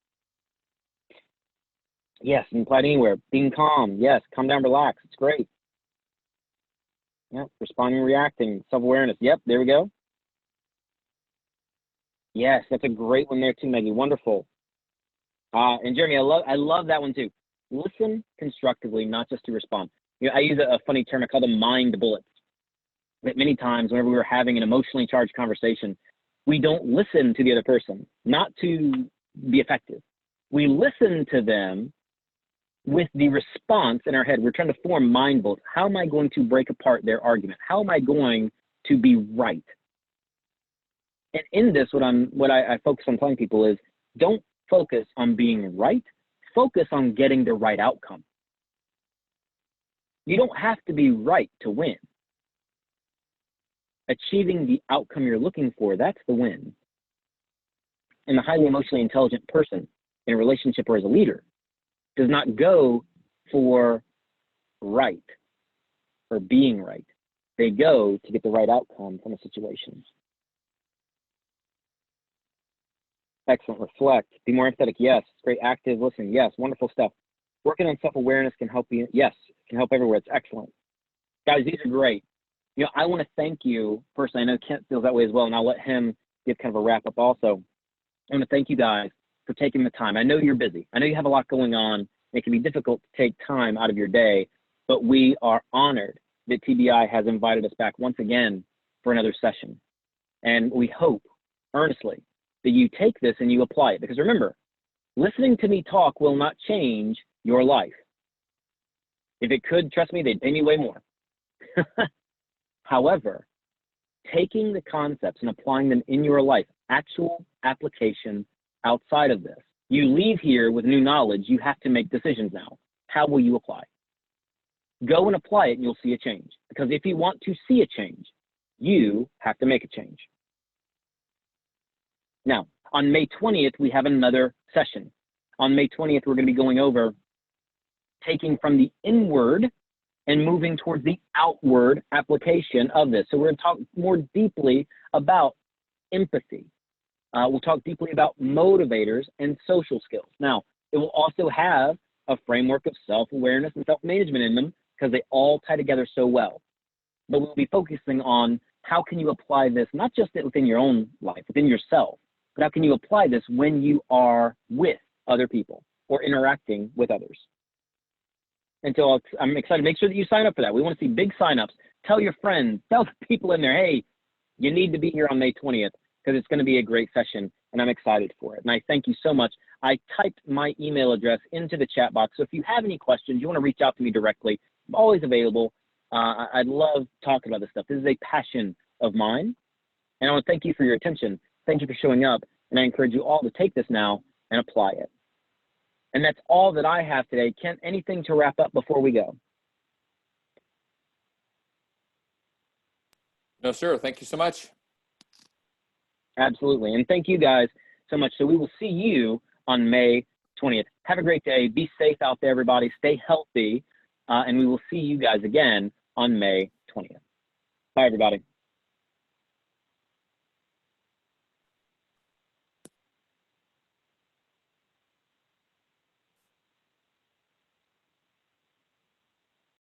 Yes, you can apply it anywhere. Being calm. Yes, calm down, relax. It's great. Yep, responding, reacting, self-awareness. Yep, there we go. Yes, that's a great one there too, Maggie. Wonderful. And Jeremy, I love that one too. Listen constructively, not just to respond. You know, I use a funny term. I call them mind bullets. That many times whenever we're having an emotionally charged conversation, we don't listen to the other person, not to be effective. We listen to them with the response in our head. We're trying to form mind bullets. How am I going to break apart their argument? How am I going to be right? And in this, what I focus on telling people is, don't focus on being right. Focus on getting the right outcome. You don't have to be right to win. Achieving the outcome you're looking for, that's the win. And the highly emotionally intelligent person in a relationship or as a leader does not go for right or being right. They go to get the right outcome from a situation. Excellent. Reflect. Be more empathetic. Yes. Great. Active listening. Yes. Wonderful stuff. Working on self-awareness can help you. Yes. Can help everywhere. It's excellent. Guys, these are great. You know, I want to thank you personally. I know Kent feels that way as well, and I'll let him give kind of a wrap up also. I want to thank you guys for taking the time. I know you're busy. I know you have a lot going on. It can be difficult to take time out of your day, but we are honored that TBI has invited us back once again for another session. And we hope earnestly that you take this and you apply it. Because remember, listening to me talk will not change your life. If it could, trust me, they'd pay me way more. However, taking the concepts and applying them in your life, actual application outside of this, you leave here with new knowledge. You have to make decisions now. How will you apply? Go and apply it and you'll see a change. Because if you want to see a change, you have to make a change. Now, on May 20th, we have another session. On May 20th, we're going to be going over taking from the inward and moving towards the outward application of this. So we're going to talk more deeply about empathy. We'll talk deeply about motivators and social skills. Now, it will also have a framework of self-awareness and self-management in them because they all tie together so well. But we'll be focusing on how can you apply this, not just within your own life, within yourself, but how can you apply this when you are with other people or interacting with others. And so I'm excited. Make sure that you sign up for that. We want to see big signups. Tell your friends, tell the people in there, hey, you need to be here on May 20th because it's going to be a great session, and I'm excited for it. And I thank you so much. I typed my email address into the chat box, so if you have any questions, you want to reach out to me directly, I'm always available. I'd love talking about this stuff. This is a passion of mine, and I want to thank you for your attention. Thank you for showing up, and I encourage you all to take this now and apply it. And that's all that I have today. Kent, anything to wrap up before we go? No, sir. Thank you so much. Absolutely. And thank you guys so much. So we will see you on May 20th. Have a great day. Be safe out there, everybody. Stay healthy. And we will see you guys again on May 20th. Bye, everybody.